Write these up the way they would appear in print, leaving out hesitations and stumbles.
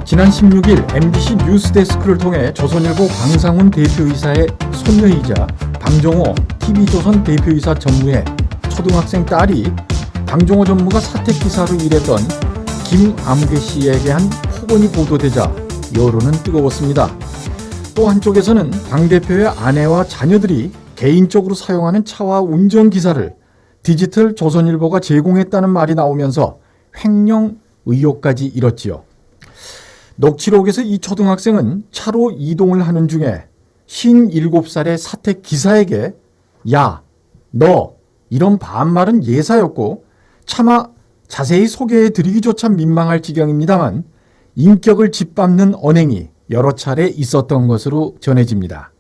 지난 16일 MBC 뉴스데스크를 통해 조선일보 방상훈 대표이사의 손녀이자 방종호 TV조선 대표이사 전무의 초등학생 딸이 방종호 전무가 사택기사로 일했던 김아무개 씨에게 한 폭언이 보도되자 여론은 뜨거웠습니다. 또 한쪽에서는 방 대표의 아내와 자녀들이 개인적으로 사용하는 차와 운전기사를 디지털 조선일보가 제공했다는 말이 나오면서 횡령 의혹까지 일었지요. 녹취록에서 이 초등학생은 차로 이동을 하는 중에 57살의 사택 기사에게 야, 너 이런 반말은 예사였고 차마 자세히 소개해드리기조차 민망할 지경입니다만 인격을 짓밟는 언행이 여러 차례 있었던 것으로 전해집니다.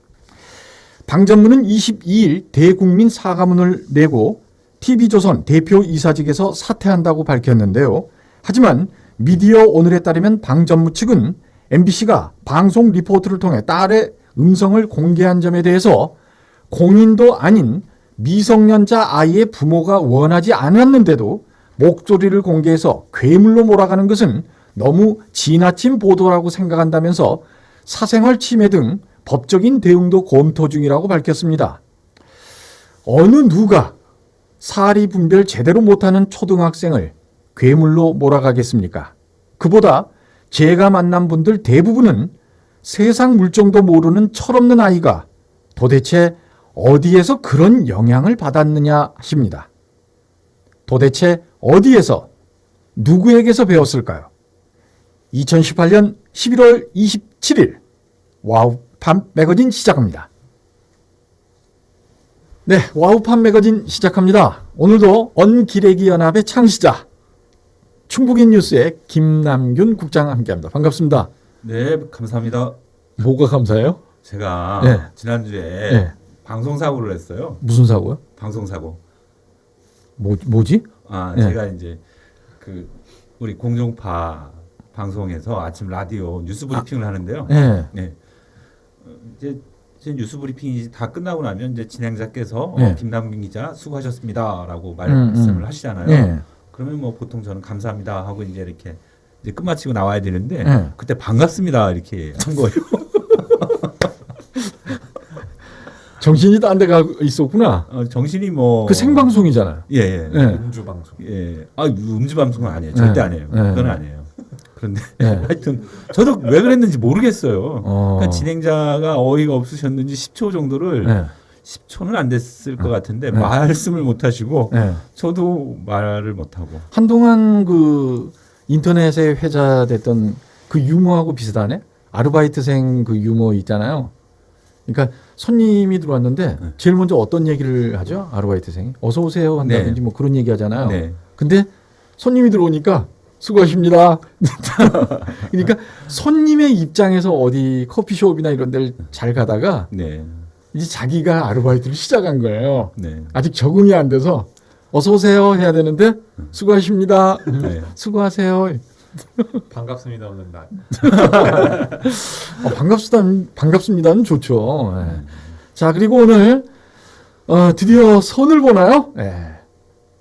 방 전무는 22일 대국민 사과문을 내고 TV조선 대표이사직에서 사퇴한다고 밝혔는데요. 하지만 미디어 오늘에 따르면 방 전무 측은 MBC가 방송 리포트를 통해 딸의 음성을 공개한 점에 대해서 공인도 아닌 미성년자 아이의 부모가 원하지 않았는데도 목소리를 공개해서 괴물로 몰아가는 것은 너무 지나친 보도라고 생각한다면서 사생활 침해 등 법적인 대응도 검토 중이라고 밝혔습니다. 어느 누가 사리 분별 제대로 못하는 초등학생을 괴물로 몰아가겠습니까? 그보다 제가 만난 분들 대부분은 세상 물정도 모르는 철없는 아이가 도대체 어디에서 그런 영향을 받았느냐 하십니다. 도대체 어디에서 누구에게서 배웠을까요? 2018년 11월 27일 와우팜 매거진 시작합니다. 네, 와우팜 매거진 시작합니다. 오늘도 언기레기 연합의 창시자 충북인 뉴스의 김남균 국장 함께합니다. 반갑습니다. 네, 감사합니다. 뭐가 감사해요? 제가 네. 지난주에 네. 방송사고를 했어요. 무슨 사고요? 방송사고. 뭐지? 네. 제가 이제 그 우리 공중파 방송에서 아침 라디오 뉴스 브리핑을 하는데요. 네. 네. 이제 뉴스 브리핑이 다 끝나고 나면 이제 진행자께서 네. 김남균 기자 수고하셨습니다라고 말씀을 하시잖아요. 네. 그러면 뭐 보통 저는 감사합니다 하고 이제 이렇게 이제 끝마치고 나와야 되는데 네. 그때 반갑습니다 이렇게 한 거예요. 정신이 딴 데 가 있었구나. 정신이 뭐 그 생방송이잖아요. 예. 네. 음주 방송. 예. 음주 방송은 아니에요. 절대 아니에요. 네. 그건 아니에요. 그런데 네. 하여튼 저도 왜 그랬는지 모르겠어요. 그러니까 진행자가 어이가 없으셨는지 10초 정도를 네. 10초는 안 됐을 것 같은데 네. 말씀을 못 하시고 네. 저도 말을 못 하고. 한동안 그 인터넷에 회자됐던 그 유머하고 비슷하네. 아르바이트생 그 유머 있잖아요. 그러니까 손님이 들어왔는데 제일 먼저 어떤 얘기를 하죠? 아르바이트생이 어서 오세요 한다든지 네. 뭐 그런 얘기 하잖아요. 네. 근데 손님이 들어오니까 수고하십니다. 그러니까 손님의 입장에서 어디 커피숍이나 이런 데를 잘 가다가 네. 이제 자기가 아르바이트를 시작한 거예요. 네. 아직 적응이 안 돼서 어서 오세요 해야 되는데 수고하십니다. 네. 수고하세요. 반갑습니다 오늘 날. 반갑습니다는 좋죠. 네. 자, 그리고 오늘 드디어 선을 보나요? 네.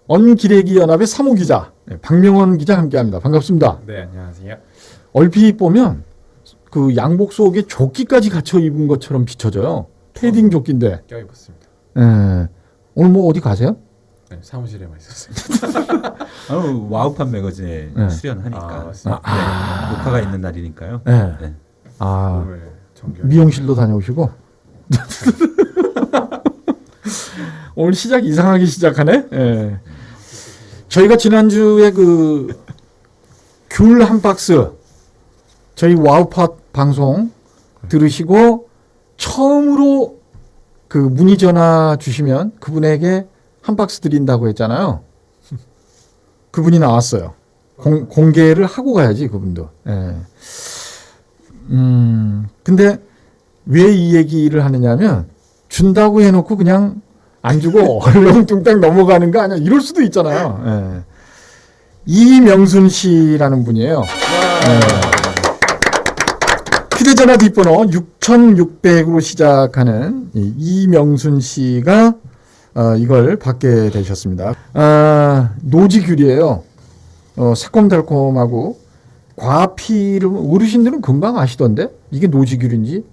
언기레기 연합의 사무 기자 박명원 기자 함께합니다. 반갑습니다. 네 안녕하세요. 얼핏 보면 그 양복 속에 조끼까지 갖춰 입은 것처럼 비춰져요. 패딩 조끼인데. 껴입었습니다. 네. 오늘 뭐 어디 가세요? 네, 사무실에만 있었습니다. 와우팜 매거진에 네. 출연하니까 맞습니다. 네. 녹화가 있는 날이니까요. 네. 네. 오늘 정규 미용실도 다녀오시고. 오늘 시작 이상하게 시작하네. 예. 저희가 지난주에 그 귤 한 박스 저희 와우팟 방송 들으시고 처음으로 그 문의 전화 주시면 그분에게 한 박스 드린다고 했잖아요. 그분이 나왔어요. 공개를 하고 가야지 그분도. 예. 근데 왜 이 얘기를 하느냐면 준다고 해놓고 그냥 안 주고 얼렁뚱땅 넘어가는 거 아니야? 이럴 수도 있잖아요. 예. 이명순 씨라는 분이에요. 휴대전화 뒷번호 6600으로 시작하는 이명순 씨가 이걸 받게 되셨습니다. 노지귤이에요. 새콤달콤하고 과피를 어르신들은 금방 아시던데 이게 노지귤인지.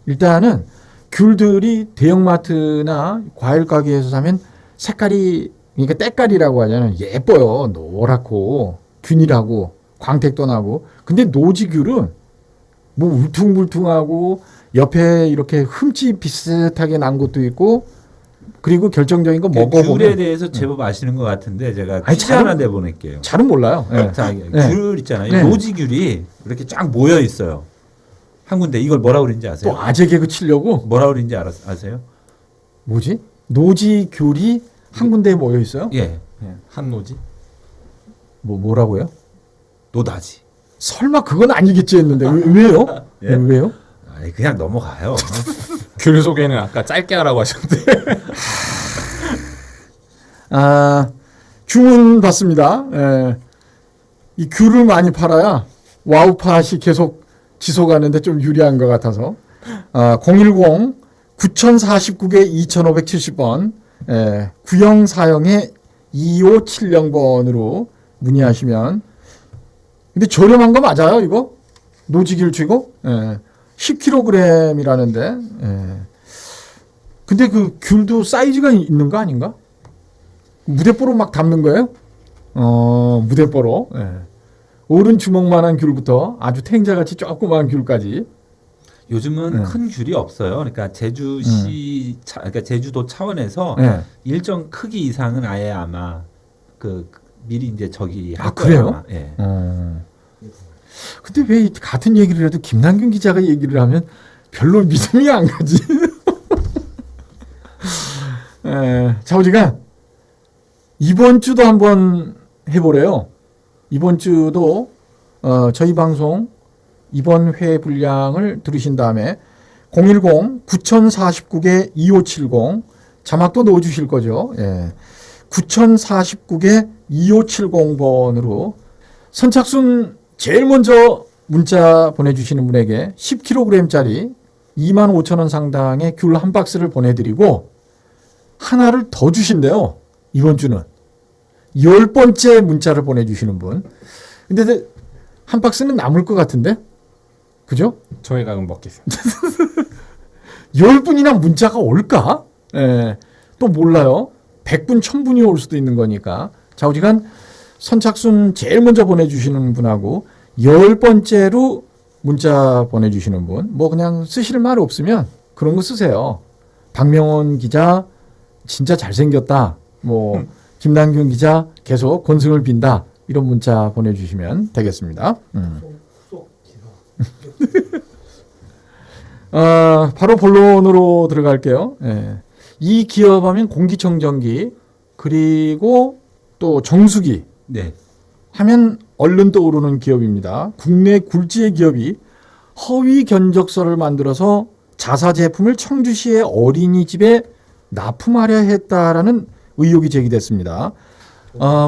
일단은 귤들이 대형마트나 과일 가게에서 사면 색깔이 그러니까 때깔이라고 하잖아요. 예뻐요. 노랗고 균일하고 광택도 나고. 근데 노지귤은 뭐 울퉁불퉁하고 옆에 이렇게 흠집 비슷하게 난 것도 있고 그리고 결정적인 거 귤에 먹어보면 대해서 제법 아시는 것 같은데 제가 아니, 퀴즈 하나 내보낼게요. 잘은 몰라요. 네. 자, 네. 귤 있잖아요. 네. 노지귤이 이렇게 쫙 모여 있어요. 한 군데. 이걸 뭐라고 그러는지 아세요? 또 아재 개그 치려고 뭐라고 그러는지 아세요? 뭐지? 노지귤이 한 군데에 모여 있어요? 예. 한노지? 뭐라고요? 노다지. 설마 그건 아니겠지 했는데 왜요? 예? 왜요? 아니, 그냥 넘어가요. 귤 소개는 아까 짧게 하라고 하셨는데. 아, 주문 받습니다. 예. 이 귤을 많이 팔아야 와우팟이 계속 지속하는데 좀 유리한 것 같아서 010-9049개 2570번 구형 사형의 2570번으로 문의하시면 근데 저렴한 거 맞아요 이거? 노지귤 치고 10kg이라는데 근데 그 귤도 사이즈가 있는 거 아닌가? 무대뽀로 막 담는 거예요? 무대뽀로 어른 주먹만한 귤부터 아주 탱자같이 조그마한 귤까지 요즘은 네. 큰 귤이 없어요. 그러니까 제주시, 그러니까 제주도 차원에서 네. 일정 크기 이상은 아예 아마 미리 이제 저기 할 아, 거예요, 그래요? 아마. 예. 근데 왜 같은 얘기를 해도 김남균 기자가 얘기를 하면 별로 믿음이 안 가지? 자, 우리가 이번 주도 한번 해보래요. 이번 주도 저희 방송 이번 회 분량을 들으신 다음에 010-9049개 2570 자막도 넣어주실 거죠. 9049개 2570번으로 선착순 제일 먼저 문자 보내주시는 분에게 10kg짜리 25,000원 상당의 귤 한 박스를 보내드리고 하나를 더 주신대요. 이번 주는 10번째 문자를 보내주시는 분. 근데 한 박스는 남을 것 같은데? 그죠? 저희가 그럼 먹겠습니다. 10분이나 문자가 올까? 또 몰라요. 100분, 1000분이 올 수도 있는 거니까. 자, 우리가 선착순 제일 먼저 보내주시는 분하고 10번째로 문자 보내주시는 분. 뭐 그냥 쓰실 말 없으면 그런 거 쓰세요. 박명원 기자 진짜 잘생겼다. 뭐 김남균 기자 계속 건승을 빈다. 이런 문자 보내주시면 되겠습니다. 바로 본론으로 들어갈게요. 이 기업하면 공기청정기 그리고 또 정수기 네. 하면 얼른 떠오르는 기업입니다. 국내 굴지의 기업이 허위 견적서를 만들어서 자사 제품을 청주시의 어린이집에 납품하려 했다라는 의혹이 제기됐습니다.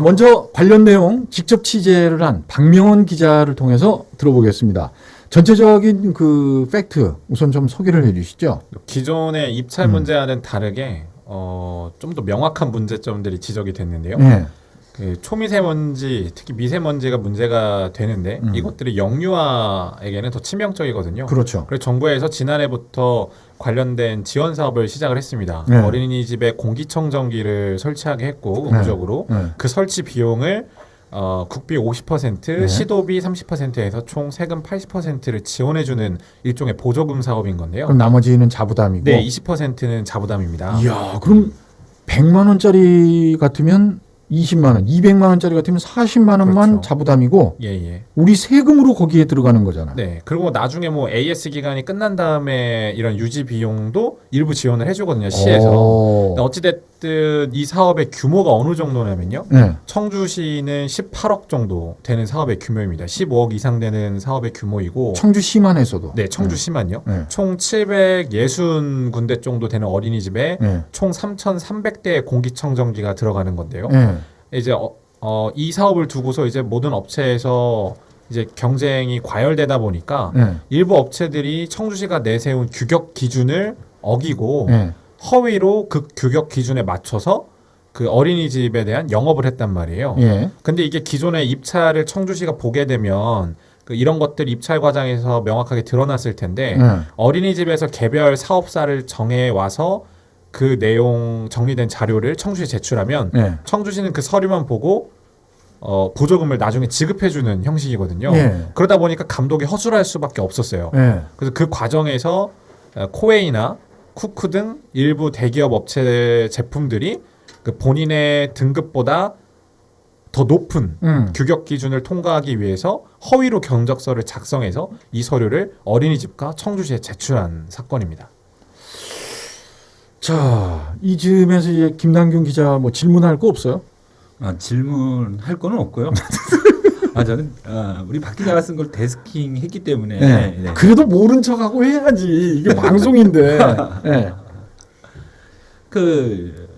먼저 관련 내용 직접 취재를 한 박명원 기자를 통해서 들어보겠습니다. 전체적인 그 팩트 우선 좀 소개를 해주시죠. 기존의 입찰 문제와는 다르게 좀 더 명확한 문제점들이 지적이 됐는데요. 네. 그 초미세먼지, 특히 미세먼지가 문제가 되는데 이것들이 영유아에게는 더 치명적이거든요. 그렇죠. 그래서 정부에서 지난해부터 관련된 지원 사업을 시작을 했습니다. 네. 어린이집에 공기청정기를 설치하게 했고 의무적으로 그 설치 비용을 국비 50%, 시도비 30%에서 총 세금 80%를 지원해주는 일종의 보조금 사업인 건데요. 그럼 나머지는 자부담이고. 네, 20%는 자부담입니다. 이야, 그럼 100만 원짜리 같으면 20만 원, 200만 원짜리 같으면 40만 원만 그렇죠. 자부담이고 예. 우리 세금으로 거기에 들어가는 거잖아. 네. 그리고 나중에 뭐 AS 기간이 끝난 다음에 이런 유지 비용도 일부 지원을 해주거든요. 시에서. 어찌됐든 이 사업의 규모가 어느 정도냐면요. 네. 청주시는 18억 정도 되는 사업의 규모입니다. 15억 이상 되는 사업의 규모이고. 청주시만 해서도. 네, 청주시만요. 네. 총 760군데 정도 되는 어린이집에 네. 총 3,300대의 공기청정기가 들어가는 건데요. 네. 이제 이 사업을 두고서 이제 모든 업체에서 이제 경쟁이 과열되다 보니까 네. 일부 업체들이 청주시가 내세운 규격 기준을 어기고 네. 허위로 그 규격 기준에 맞춰서 그 어린이집에 대한 영업을 했단 말이에요. 예. 근데 이게 기존의 입찰을 청주시가 보게 되면 이런 것들 입찰 과정에서 명확하게 드러났을 텐데 네. 어린이집에서 개별 사업사를 정해 와서 그 내용 정리된 자료를 청주시에 제출하면 네. 청주시는 그 서류만 보고 보조금을 나중에 지급해주는 형식이거든요. 예. 그러다 보니까 감독이 허술할 수밖에 없었어요. 네. 그래서 그 과정에서 코웨이나 쿠쿠 등 일부 대기업 업체 제품들이 그 본인의 등급보다 더 높은 규격 기준을 통과하기 위해서 허위로 경적서를 작성해서 이 서류를 어린이집과 청주시에 제출한 사건입니다. 자, 이 즈음에서 이제 김남균 기자 뭐 질문할 거 없어요? 질문할 거는 없고요. 저는 우리 박 기자가 쓴 걸 데스킹 했기 때문에 네. 네. 그래도 모른 척하고 해야지. 이게 방송인데. 네.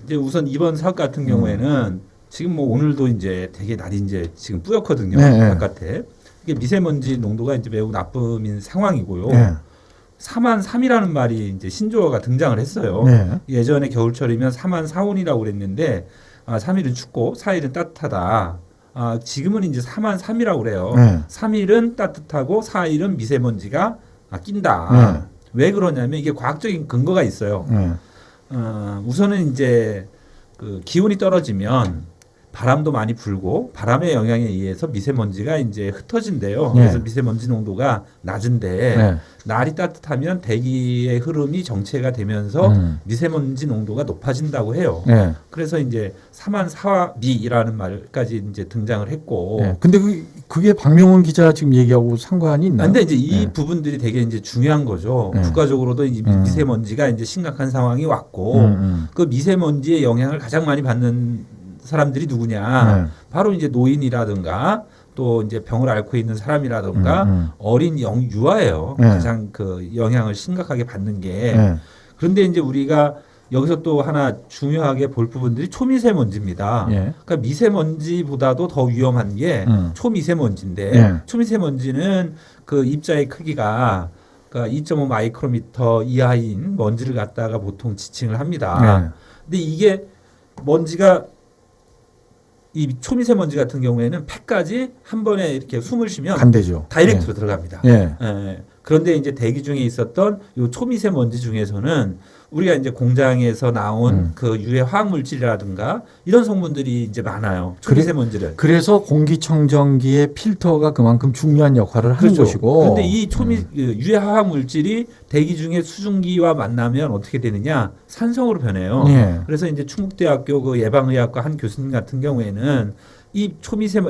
이제 우선 이번 사업 같은 경우에는 지금 뭐 오늘도 이제 되게 날이 이제 지금 뿌옇거든요. 네, 네. 바깥에. 이게 미세먼지 농도가 이제 매우 나쁨인 상황이고요. 네. 4만 3이라는 말이 이제 신조어가 등장을 했어요. 네. 예전에 겨울철이면 4만 4온이라고 그랬는데 3일은 춥고 4일은 따뜻하다. 지금은 이제 4만 3이라고 그래요. 네. 3일은 따뜻하고 4일은 미세먼지가 낀다. 왜 그러냐면 이게 과학적인 근거가 있어요. 네. 우선은 이제 그 기온이 떨어지면 바람도 많이 불고 바람의 영향에 의해서 미세먼지가 이제 흩어진대요. 네. 그래서 미세먼지 농도가 낮은데 네. 날이 따뜻하면 대기의 흐름이 정체가 되면서 미세먼지 농도가 높아진다고 해요. 네. 그래서 이제 4만 4비라는 말까지 이제 등장을 했고. 네. 근데 그게 박명훈 기자 지금 얘기하고 상관이 있나요? 근데 이제 이 네. 부분들이 되게 이제 중요한 거죠. 네. 국가적으로도 이 미세먼지가 이제 심각한 상황이 왔고 그 미세먼지의 영향을 가장 많이 받는 사람들이 누구냐? 네. 바로 이제 노인이라든가 또 이제 병을 앓고 있는 사람이라든가 어린 유아예요. 네. 가장 그 영향을 심각하게 받는 게. 네. 그런데 이제 우리가 여기서 또 하나 중요하게 볼 부분들이 초미세먼지입니다. 예. 그러니까 미세먼지보다도 더 위험한 게 초미세먼지인데 예. 초미세먼지는 그 입자의 크기가 그러니까 2.5 마이크로미터 이하인 먼지를 갖다가 보통 지칭을 합니다. 네. 근데 이게 먼지가 이 초미세먼지 같은 경우에는 폐까지 한 번에 이렇게 숨을 쉬면 간대죠. 다이렉트로 들어갑니다. 예. 예. 그런데 이제 대기 중에 있었던 이 초미세먼지 중에서는 우리가 이제 공장에서 나온 그 유해 화학 물질이라든가 이런 성분들이 이제 많아요. 초미세먼지를. 그래서 공기청정기의 필터가 그만큼 중요한 역할을 하는 그렇죠. 것이고. 그런데 이 유해 화학 물질이 대기 중에 수증기와 만나면 어떻게 되느냐? 산성으로 변해요. 예. 그래서 이제 충북대학교 그 예방의학과 한 교수님 같은 경우에는 이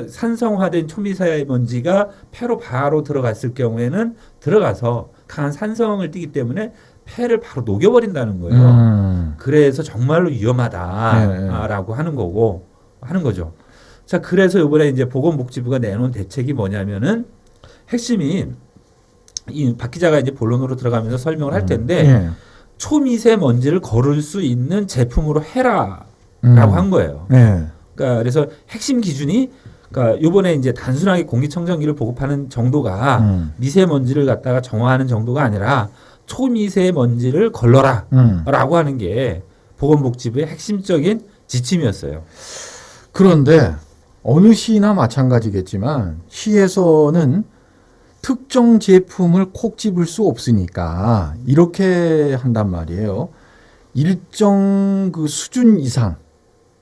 산성화된 초미세먼지가 폐로 바로 들어갔을 경우에는 들어가서 강한 산성을 띠기 때문에 폐를 바로 녹여버린다는 거예요. 그래서 정말로 위험하다라고 하는 거죠. 자, 그래서 이번에 이제 보건복지부가 내놓은 대책이 뭐냐면은 핵심이 이 박 기자가 이제 본론으로 들어가면서 설명을 할 텐데 예. 초미세먼지를 거를 수 있는 제품으로 해라라고 한 거예요. 예. 그러니까 그래서 핵심 기준이 그러니까 요번에 이제 단순하게 공기청정기를 보급하는 정도가 미세먼지를 갖다가 정화하는 정도가 아니라 초미세먼지를 걸러라라고 하는 게 보건복지부의 핵심적인 지침이었어요. 그런데 어느 시나 마찬가지겠지만 시에서는 특정 제품을 콕 집을 수 없으니까 이렇게 한단 말이에요. 일정 그 수준 이상,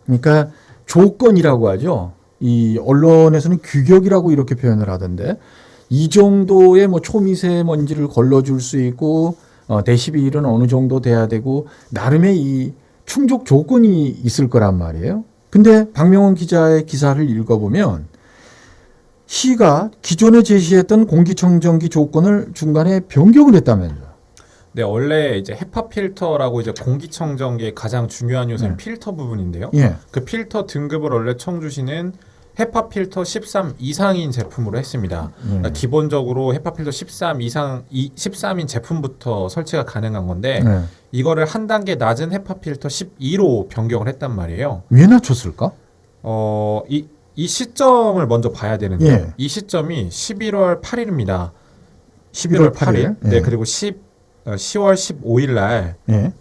그러니까 조건이라고 하죠. 이 언론에서는 규격이라고 이렇게 표현을 하던데 이 정도의 뭐 초미세먼지를 걸러줄 수 있고 데시벨은 어느 정도 돼야 되고 나름의 이 충족 조건이 있을 거란 말이에요. 근데 박명훈 기자의 기사를 읽어보면 시가 기존에 제시했던 공기청정기 조건을 중간에 변경을 했다면서요. 네, 원래 이제 헤파 필터라고 이제 공기청정기의 가장 중요한 요소는 필터 부분인데요. 예. 그 필터 등급을 원래 청주시는 헤파 필터 13 이상인 제품으로 했습니다. 그러니까 기본적으로 헤파 필터 13 이상 13인 제품부터 설치가 가능한 건데 이거를 한 단계 낮은 헤파 필터 12로 변경을 했단 말이에요. 왜 낮췄을까? 이 시점을 먼저 봐야 되는데 예. 이 시점이 11월 8일입니다. 11월 8일. 네, 예. 그리고 10월 15일 날 예.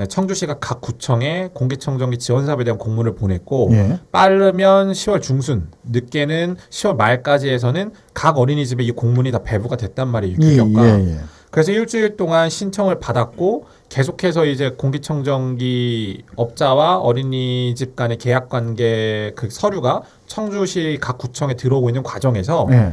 청주시가 각 구청에 공기청정기 지원 사업에 대한 공문을 보냈고 예. 빠르면 10월 중순, 늦게는 10월 말까지 해서는 각 어린이집에 이 공문이 다 배부가 됐단 말이에요. 규격과. 예. 그래서 일주일 동안 신청을 받았고 계속해서 이제 공기청정기 업자와 어린이집 간의 계약 관계 그 서류가 청주시 각 구청에 들어오고 있는 과정에서 예.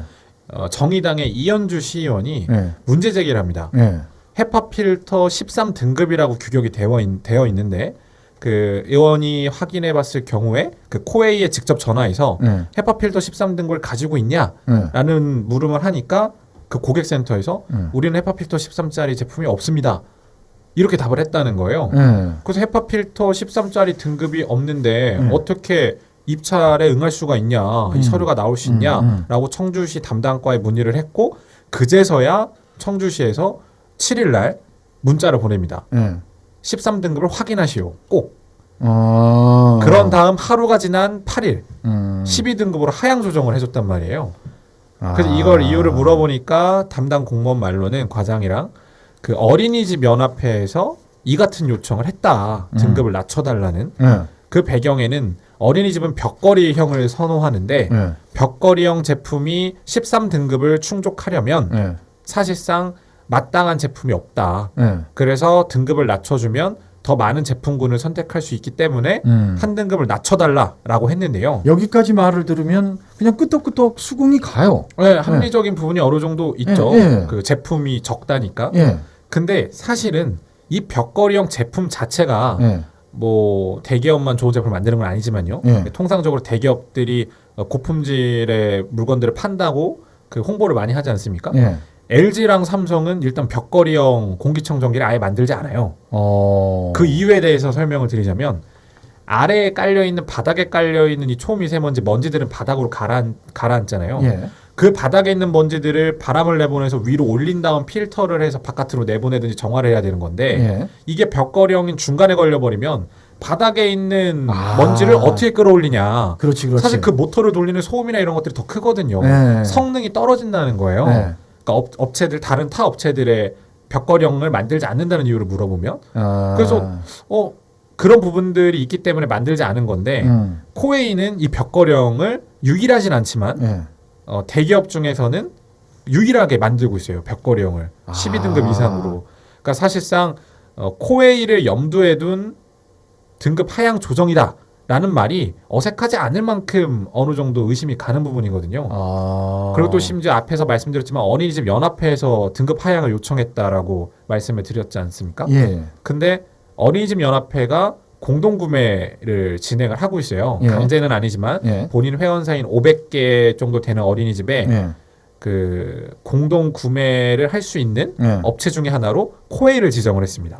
정의당의 이현주 시의원이 예. 문제 제기를 합니다. 예. 헤파 필터 13등급이라고 규격이 되어 있는데 그 의원이 확인해 봤을 경우에 그 코웨이에 직접 전화해서 예. 헤파 필터 13등급을 가지고 있냐라는 물음을 하니까 그 고객센터에서 우리는 헤파 필터 13짜리 제품이 없습니다. 이렇게 답을 했다는 거예요. 그래서 헤파 필터 13짜리 등급이 없는데 어떻게 입찰에 응할 수가 있냐, 이 서류가 나올 수 있냐라고 청주시 담당과에 문의를 했고 그제서야 청주시에서 7일 날 문자를 보냅니다. 13등급을 확인하시오. 꼭. 그런 다음 하루가 지난 8일 12등급으로 하향 조정을 해줬단 말이에요. 그래서 이걸 이유를 물어보니까 담당 공무원 말로는 과장이랑 그 어린이집 연합회에서 이 같은 요청을 했다. 등급을 낮춰달라는. 그 배경에는 어린이집은 벽걸이형을 선호하는데 벽걸이형 제품이 13등급을 충족하려면 사실상 마땅한 제품이 없다. 그래서 등급을 낮춰주면 더 많은 제품군을 선택할 수 있기 때문에 한 등급을 낮춰달라라고 했는데요. 여기까지 말을 들으면 그냥 끄떡끄떡 수긍이 가요. 네, 합리적인 부분이 어느 정도 있죠. 그 제품이 적다니까. 근데 사실은 이 벽걸이형 제품 자체가 뭐 대기업만 좋은 제품을 만드는 건 아니지만요. 통상적으로 대기업들이 고품질의 물건들을 판다고 그 홍보를 많이 하지 않습니까? LG랑 삼성은 일단 벽걸이형 공기청정기를 아예 만들지 않아요. 그 이유에 대해서 설명을 드리자면 아래에 깔려있는 바닥에 깔려있는 이 초미세먼지 먼지들은 바닥으로 가라앉잖아요. 그 바닥에 있는 먼지들을 바람을 내보내서 위로 올린 다음 필터를 해서 바깥으로 내보내든지 정화를 해야 되는 건데 이게 벽걸이형인 중간에 걸려버리면 바닥에 있는 먼지를 어떻게 끌어올리냐. 그렇지. 사실 그 모터를 돌리는 소음이나 이런 것들이 더 크거든요. 성능이 떨어진다는 거예요. 그러니까 업체들 다른 타 업체들의 벽걸이형을 만들지 않는다는 이유를 물어보면 그래서 그런 부분들이 있기 때문에 만들지 않은 건데 코웨이는 이 벽걸이형을 유일하진 않지만 대기업 중에서는 유일하게 만들고 있어요. 벽걸이형을 12등급 이상으로. 그러니까 사실상 코웨이를 염두에 둔 등급 하향 조정이다. 라는 말이 어색하지 않을 만큼 어느 정도 의심이 가는 부분이거든요. 그리고 또 심지어 앞에서 말씀드렸지만 어린이집 연합회에서 등급 하향을 요청했다라고 말씀을 드렸지 않습니까? 근데 어린이집 연합회가 공동구매를 진행을 하고 있어요. 강제는 아니지만 본인 회원사인 500개 정도 되는 어린이집에 그 공동구매를 할 수 있는 업체 중에 하나로 코웨이를 지정을 했습니다.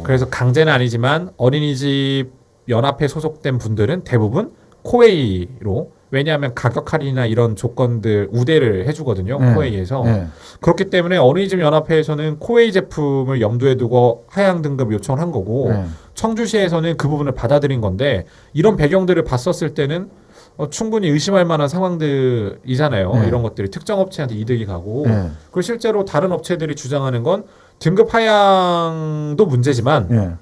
그래서 강제는 아니지만 어린이집 연합회 소속된 분들은 대부분 코웨이로 왜냐하면 가격 할인이나 이런 조건들 우대를 해주거든요. 코웨이에서. 그렇기 때문에 어린이집 연합회에서는 코웨이 제품을 염두에 두고 하향 등급 요청을 한 거고 청주시에서는 그 부분을 받아들인 건데 이런 배경들을 봤었을 때는 충분히 의심할 만한 상황들이잖아요. 이런 것들이 특정 업체한테 이득이 가고 그리고 실제로 다른 업체들이 주장하는 건 등급 하향도 문제지만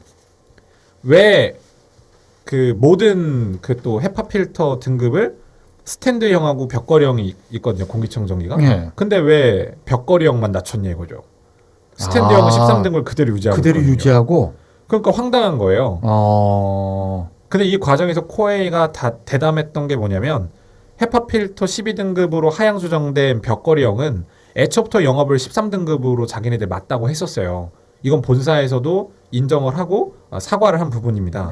왜 그 모든 그 또 헤파 필터 등급을 스탠드형하고 벽걸이형이 있거든요. 공기청정기가. 근데 왜 벽걸이형만 낮췄냐 이거죠. 스탠드형은 13등급을 그대로 유지하고. 그러니까 황당한 거예요. 근데 이 과정에서 코웨이가 다 대담했던 게 뭐냐면 헤파 필터 12등급으로 하향 조정된 벽걸이형은 애초부터 영업을 13등급으로 자기네들 맞다고 했었어요. 이건 본사에서도 인정을 하고 사과를 한 부분입니다.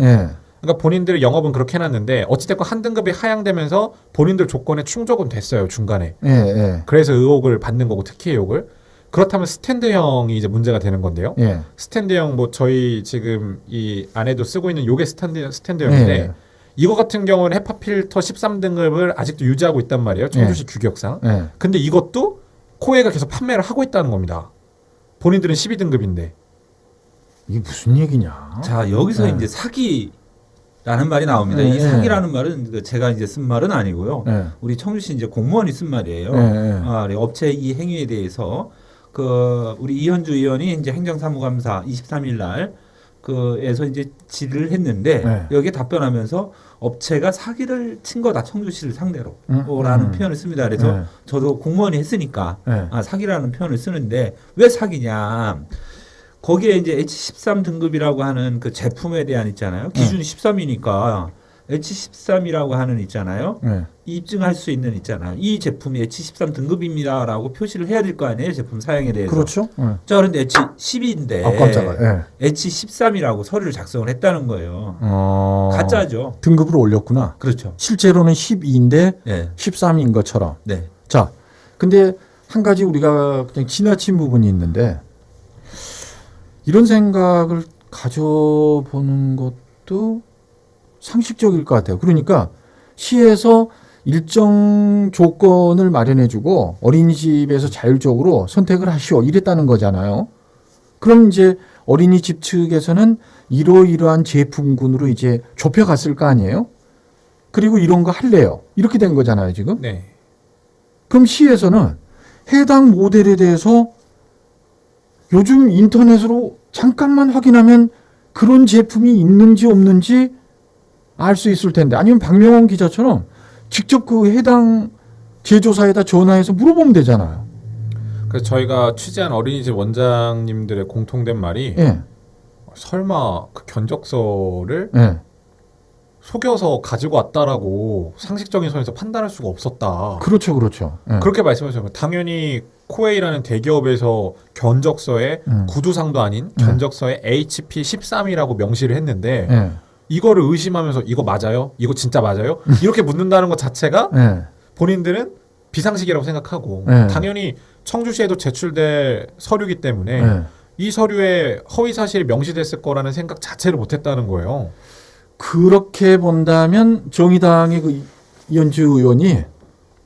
그러니까 본인들의 영업은 그렇게 해놨는데 어찌됐건 한 등급이 하향되면서 본인들 조건에 충족은 됐어요. 중간에. 그래서 의혹을 받는 거고 특히 의혹을. 그렇다면 스탠드형이 이제 문제가 되는 건데요. 스탠드형 뭐 저희 지금 이 안에도 쓰고 있는 요게 스탠드형인데 이거 같은 경우는 헤파 필터 13등급을 아직도 유지하고 있단 말이에요. 청주시 규격상. 근데 이것도 코웨이가 계속 판매를 하고 있다는 겁니다. 본인들은 12등급인데. 이게 무슨 얘기냐? 자, 여기서 이제 사기라는 말이 나옵니다. 이 사기라는 말은 제가 이제 쓴 말은 아니고요. 우리 청주시 이제 공무원이 쓴 말이에요. 업체 이 행위에 대해서 그 우리 이현주 의원이 이제 행정사무감사 23일 날 그에서 이제 질의를 했는데 네. 여기에 답변하면서 업체가 사기를 친 거다 청주시를 상대로 라는 표현을 씁니다. 그래서 네. 저도 공무원이 했으니까 네. 사기라는 표현을 쓰는데 왜 사기냐? 거기에 이제 H13 등급이라고 하는 그 제품에 대한 있잖아요. 기준이 13이니까 H13이라고 하는 있잖아요. 네. 입증할 수 있는 있잖아요. 이 제품이 H13 등급입니다라고 표시를 해야 될 거 아니에요. 제품 사양에 대해서. 그렇죠. 네. 자, 그런데 H12인데 아, 깜짝아. 예. H13이라고 서류를 작성을 했다는 거예요. 가짜죠. 등급을 올렸구나. 그렇죠. 실제로는 12인데 네. 13인 것처럼. 네. 자, 근데 한 가지 우리가 그냥 지나친 부분이 있는데 이런 생각을 가져보는 것도 상식적일 것 같아요. 그러니까 시에서 일정 조건을 마련해주고 어린이집에서 자율적으로 선택을 하시오 이랬다는 거잖아요. 그럼 이제 어린이집 측에서는 이러이러한 제품군으로 이제 좁혀갔을 거 아니에요. 그리고 이런 거 할래요. 이렇게 된 거잖아요, 지금. 네. 그럼 시에서는 해당 모델에 대해서 요즘 인터넷으로 잠깐만 확인하면 그런 제품이 있는지 없는지 알 수 있을 텐데 아니면 박명원 기자처럼 직접 그 해당 제조사에다 전화해서 물어보면 되잖아요. 그래서 저희가 취재한 어린이집 원장님들의 공통된 말이 예. 설마 그 견적서를 예. 속여서 가지고 왔다라고 상식적인 선에서 판단할 수가 없었다. 그렇죠, 그렇죠. 예. 그렇게 말씀하셨어요. 당연히 코웨이라는 대기업에서 견적서에 구두상도 아닌 견적서에 HP13이라고 명시를 했는데 예. 이거를 의심하면서 이거 맞아요? 이거 진짜 맞아요? 이렇게 묻는다는 것 자체가 예. 본인들은 비상식이라고 생각하고 네. 당연히 청주시에도 제출될 서류이기 때문에 예. 이 서류에 허위 사실이 명시됐을 거라는 생각 자체를 못했다는 거예요. 그렇게 본다면 정의당의 그 이현주 의원이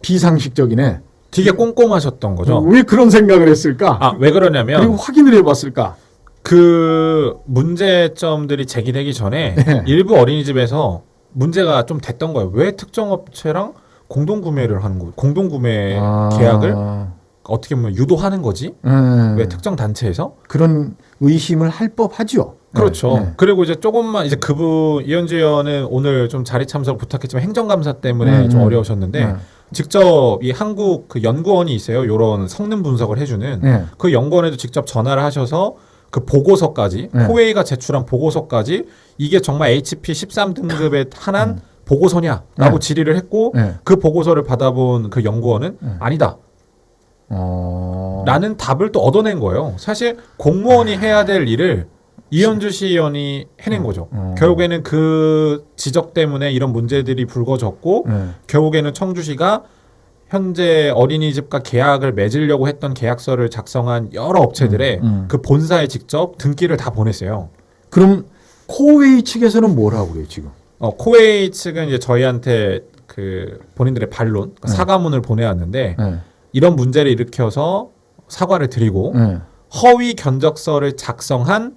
비상식적이네. 되게 꼼꼼하셨던 거죠. 왜 그런 생각을 했을까? 아, 왜 그러냐면 그리고 확인을 해봤을까? 그 문제점들이 제기되기 전에 네. 일부 어린이집에서 문제가 좀 됐던 거예요. 왜 특정 업체랑 공동 구매를 하는 거? 공동 구매 계약을 어떻게 보면 유도하는 거지? 왜 특정 단체에서? 그런 의심을 할 법하죠. 그렇죠. 네. 그리고 이제 조금만 이제 그분 이현주 의원은 오늘 좀 자리 참석 부탁했지만 행정감사 때문에 좀 어려우셨는데 네. 직접 이 한국 그 연구원이 있어요. 이런 성능 분석을 해주는 네. 그 연구원에도 직접 전화를 하셔서 그 보고서까지 네. 코웨이가 제출한 보고서까지 이게 정말 HP 13 등급에 한한 보고서냐라고 네. 질의를 했고 네. 그 보고서를 받아본 그 연구원은 네. 아니다. 라는 답을 또 얻어낸 거예요. 사실 공무원이 해야 될 일을 이현주 시의원이 해낸 거죠. 결국에는 그 지적 때문에 이런 문제들이 불거졌고 결국에는 청주시가 현재 어린이집과 계약을 맺으려고 했던 계약서를 작성한 여러 업체들의 그 본사에 직접 등기를 다 보냈어요. 그럼 코웨이 측에서는 뭐라고 그래요 지금? 코웨이 측은 이제 저희한테 그 본인들의 반론, 그러니까 사과문을 보내왔는데 이런 문제를 일으켜서 사과를 드리고 허위 견적서를 작성한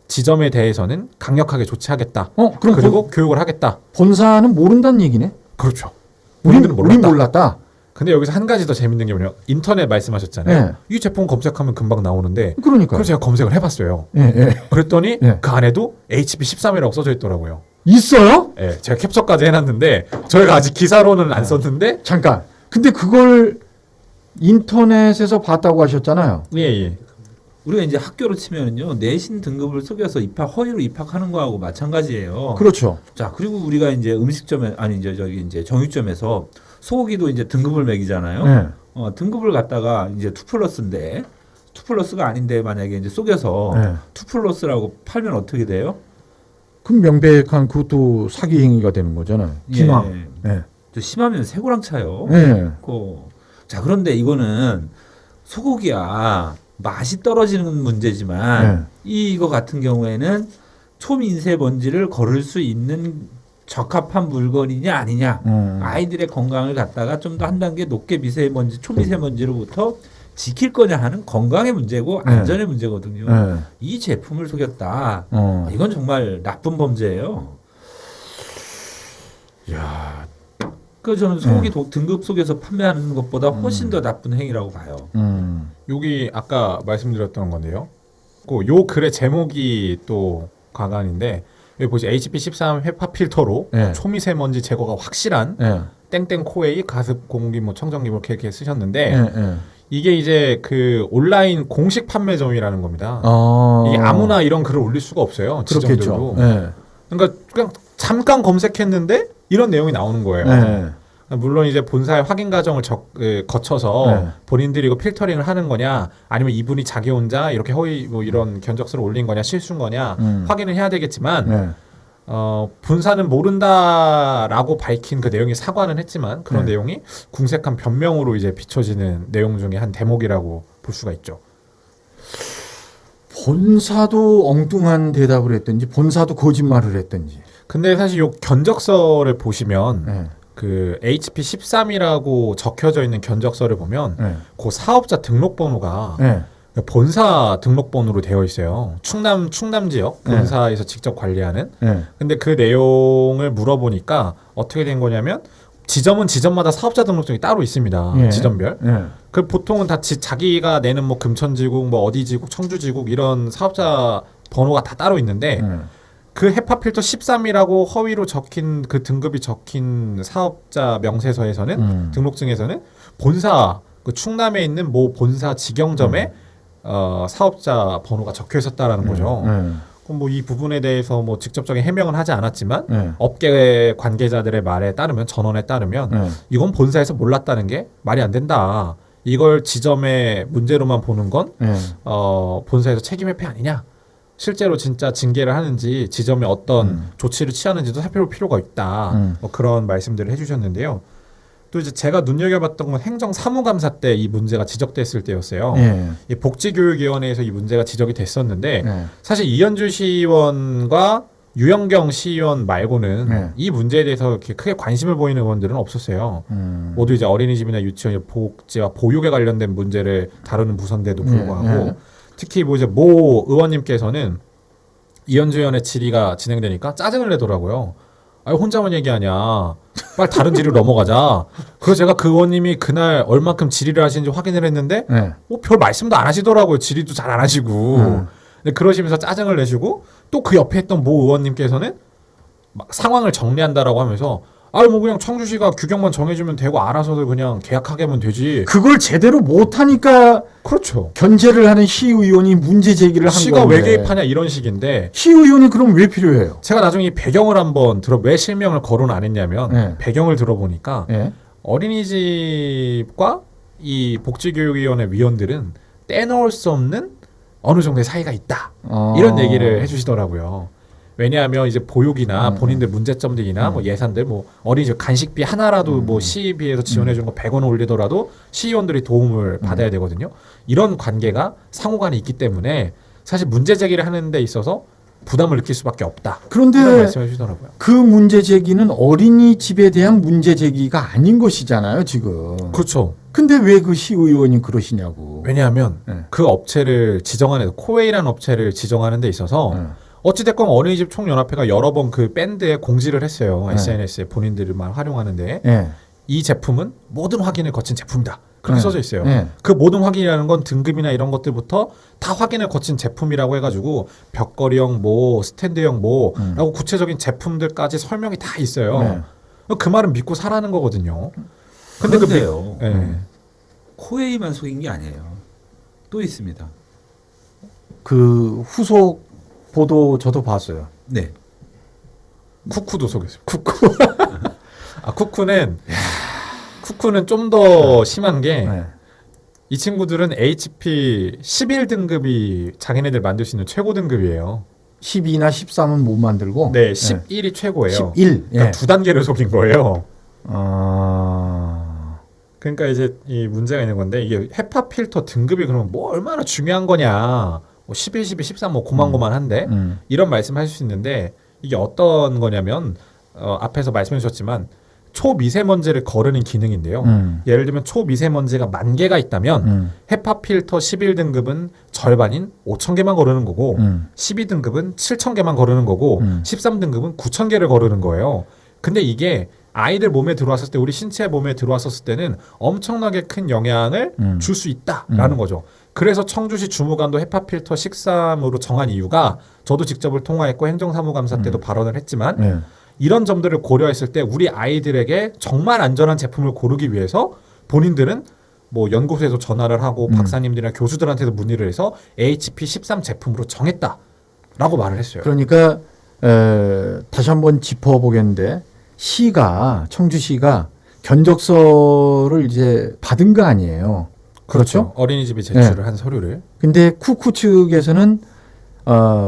지점에 대해서는 강력하게 조치하겠다. 그럼 그리고 교육을 하겠다. 본사는 모른다는 얘기네? 그렇죠. 우린 본인들은 몰랐다. 근데 여기서 한 가지 더 재밌는 게 뭐냐면 인터넷 말씀하셨잖아요. 이 제품 검색하면 금방 나오는데 그러니까. 그래서 제가 검색을 해봤어요. 그랬더니 그 안에도 HP13이라고 써져 있더라고요. 있어요? 예, 제가 캡처까지 해놨는데 저희가 아직 기사로는 안 썼는데 잠깐. 근데 그걸 인터넷에서 봤다고 하셨잖아요. 예. 우리가 이제 학교로 치면은요 내신 등급을 속여서 허위로 입학하는 거하고 마찬가지예요. 그렇죠. 자 그리고 우리가 이제 음식점에 아니 이제 저기 이제 정육점에서 소고기도 이제 등급을 매기잖아요. 등급을 갖다가 이제 2+인데 2+가 아닌데 만약에 이제 속여서 2+라고 팔면 어떻게 돼요? 그럼 명백한 그것도 사기 행위가 되는 거잖아요. 기망. 좀 심하면 새고랑 차요. 자 그런데 이거는 소고기야 맛이 떨어지는 문제지만 이거 같은 경우에는 초미세먼지를 거를 수 있는 적합한 물건이냐 아니냐 아이들의 건강을 갖다가 좀 더 한 단계 높게 초미세먼지로부터 지킬 거냐 하는 건강의 문제고 안전의 문제거든요. 이 제품을 속였다. 이건 정말 나쁜 범죄예요. 야, 그 저는 소고기 등급 속에서 판매하는 것보다 훨씬 더 나쁜 행위라고 봐요. 여기 아까 말씀드렸던 건데요. 요 글의 제목이 또 과관인데 여기 보시 HP13 헤파 필터로 네. 초미세먼지 제거가 확실한 예. 땡땡 코웨이 가습 공기 뭐 청정기 뭐 이렇게 쓰셨는데 예. 예. 이게 이제 그 온라인 공식 판매점이라는 겁니다. 아. 이게 아무나 이런 글을 올릴 수가 없어요. 그렇겠죠. 지점들도. 예. 그러니까 그냥 잠깐 검색했는데 이런 내용이 나오는 거예요. 예. 물론 이제 본사의 확인 과정을 거쳐서 네. 본인들이 이거 필터링을 하는 거냐 아니면 이분이 자기 혼자 이렇게 허위 뭐 이런 견적서를 올린 거냐 실수인 거냐 확인을 해야 되겠지만 네. 본사는 모른다라고 밝힌 그 내용이 사과는 했지만 그런 네. 내용이 궁색한 변명으로 이제 비춰지는 내용 중에 한 대목이라고 볼 수가 있죠. 본사도 엉뚱한 대답을 했든지 본사도 거짓말을 했든지. 근데 사실 요 견적서를 보시면 네. 그 HP 13이라고 적혀져 있는 견적서를 보면 네. 그 사업자 등록번호가 네. 본사 등록번호로 되어 있어요. 충남 지역 네. 본사에서 직접 관리하는. 네. 근데 그 내용을 물어보니까 어떻게 된 거냐면 지점은 지점마다 사업자 등록증이 따로 있습니다. 예. 지점별. 예. 그 보통은 다 자기가 내는 뭐 금천지국, 뭐 어디지국, 청주지국 이런 사업자 번호가 다 따로 있는데 그 헤파필터 13이라고 허위로 적힌 그 등급이 적힌 사업자 명세서에서는 등록증에서는 본사 그 충남에 있는 모 본사 직영점에 사업자 번호가 적혀 있었다라는 거죠. 그럼 뭐 이 부분에 대해서 뭐 직접적인 해명은 하지 않았지만 업계 관계자들의 말에 따르면 전원에 따르면 이건 본사에서 몰랐다는 게 말이 안 된다. 이걸 지점의 문제로만 보는 건 본사에서 책임 회피 아니냐? 실제로 진짜 징계를 하는지 지점에 어떤 조치를 취하는지도 살펴볼 필요가 있다. 뭐 그런 말씀들을 해주셨는데요. 또 이제 제가 눈여겨봤던 건 행정사무감사 때 이 문제가 지적됐을 때였어요. 이 복지교육위원회에서 이 문제가 지적이 됐었는데 사실 이현주 시의원과 유영경 시의원 말고는 이 문제에 대해서 이렇게 크게 관심을 보이는 의원들은 없었어요. 모두 이제 어린이집이나 유치원 복지와 보육에 관련된 문제를 다루는 부서인데도 불구하고 특히 뭐 이제 모 의원님께서는 이현주 의원의 질의가 진행되니까 짜증을 내더라고요. 아니 혼자만 얘기하냐. 빨리 다른 질의로 넘어가자. 그래서 제가 그 의원님이 그날 얼만큼 질의를 하시는지 확인을 했는데 뭐 별 말씀도 안 하시더라고요. 질의도 잘 안 하시고. 근데 그러시면서 짜증을 내시고 또 그 옆에 있던 모 의원님께서는 막 상황을 정리한다라고 하면서 아니 뭐 그냥 청주시가 규격만 정해주면 되고 알아서들 그냥 계약하게 하면 되지. 그걸 제대로 못하니까 그렇죠. 견제를 하는 시의원이 문제 제기를 한 시가 건데. 왜 개입하냐 이런 식인데 시의원이 그럼 왜 필요해요? 제가 나중에 이 배경을 한번 왜 실명을 거론 안 했냐면 배경을 들어보니까 어린이집과 이 복지교육위원회 위원들은 떼놓을 수 없는 어느 정도의 사이가 있다. 이런 얘기를 해주시더라고요. 왜냐하면 이제 보육이나 본인들 문제점들이나 뭐 예산들 뭐 어린이집 간식비 하나라도 뭐 시비에서 지원해 주는 거 100원 올리더라도 시의원들이 도움을 받아야 되거든요. 이런 관계가 상호간에 있기 때문에 사실 문제 제기를 하는 데 있어서 부담을 느낄 수밖에 없다. 그런데 이런 말씀해 주시더라고요. 그 문제 제기는 어린이집에 대한 문제 제기가 아닌 것이잖아요, 지금. 그렇죠. 근데 왜 그 시의원이 그러시냐고. 왜냐하면 그 업체를 지정하는 코웨이라는 업체를 지정하는 데 있어서 어찌됐건 어린이집 총연합회가 여러 번 그 밴드에 공지를 했어요. SNS에 본인들만 활용하는데 이 제품은 모든 확인을 거친 제품이다. 그렇게 써져 있어요. 그 모든 확인이라는 건 등급이나 이런 것들부터 다 확인을 거친 제품이라고 해가지고 벽걸이형 뭐 스탠드형 뭐라고 구체적인 제품들까지 설명이 다 있어요. 그 말은 믿고 사라는 거거든요. 근데 그런데요. 코웨이만 속인 게 아니에요. 또 있습니다. 그 후속 보도 저도 봤어요. 네. 쿠쿠도 속였어요. 쿠쿠. 아 쿠쿠는 좀 더 심한 게 이 친구들은 HP 11등급이 자기네들 만들 수 있는 최고 등급이에요. 12나 13은 못 만들고. 네, 11이 최고예요. 11. 그러니까 두 단계를 속인 거예요. 그러니까 그러니까 이제 이 문제가 있는 건데 이게 헤파 필터 등급이 그러면 뭐 얼마나 중요한 거냐. 뭐 11, 12, 13 뭐 고만고만한데 이런 말씀하실 수 있는데 이게 어떤 거냐면 앞에서 말씀해 주셨지만 초미세먼지를 거르는 기능인데요. 예를 들면 초미세먼지가 10,000개가 있다면 헤파 필터 11등급은 절반인 5,000개만 거르는 거고 12등급은 7,000개만 거르는 거고 13등급은 9,000개를 거르는 거예요. 근데 이게 아이들 몸에 들어왔을 때 우리 신체 몸에 들어왔었을 때는 엄청나게 큰 영향을 줄 수 있다라는 거죠. 그래서 청주시 주무관도 헤파필터 13으로 정한 이유가 저도 직접을 통화했고 행정사무감사 때도 발언을 했지만 네. 이런 점들을 고려했을 때 우리 아이들에게 정말 안전한 제품을 고르기 위해서 본인들은 뭐 연구소에서 전화를 하고 박사님들이나 교수들한테도 문의를 해서 HP13 제품으로 정했다라고 말을 했어요. 그러니까 다시 한번 짚어보겠는데 청주시가 견적서를 이제 받은 거 아니에요. 그렇죠? 어린이집이 제출을 한 서류를. 근데 쿠쿠 측에서는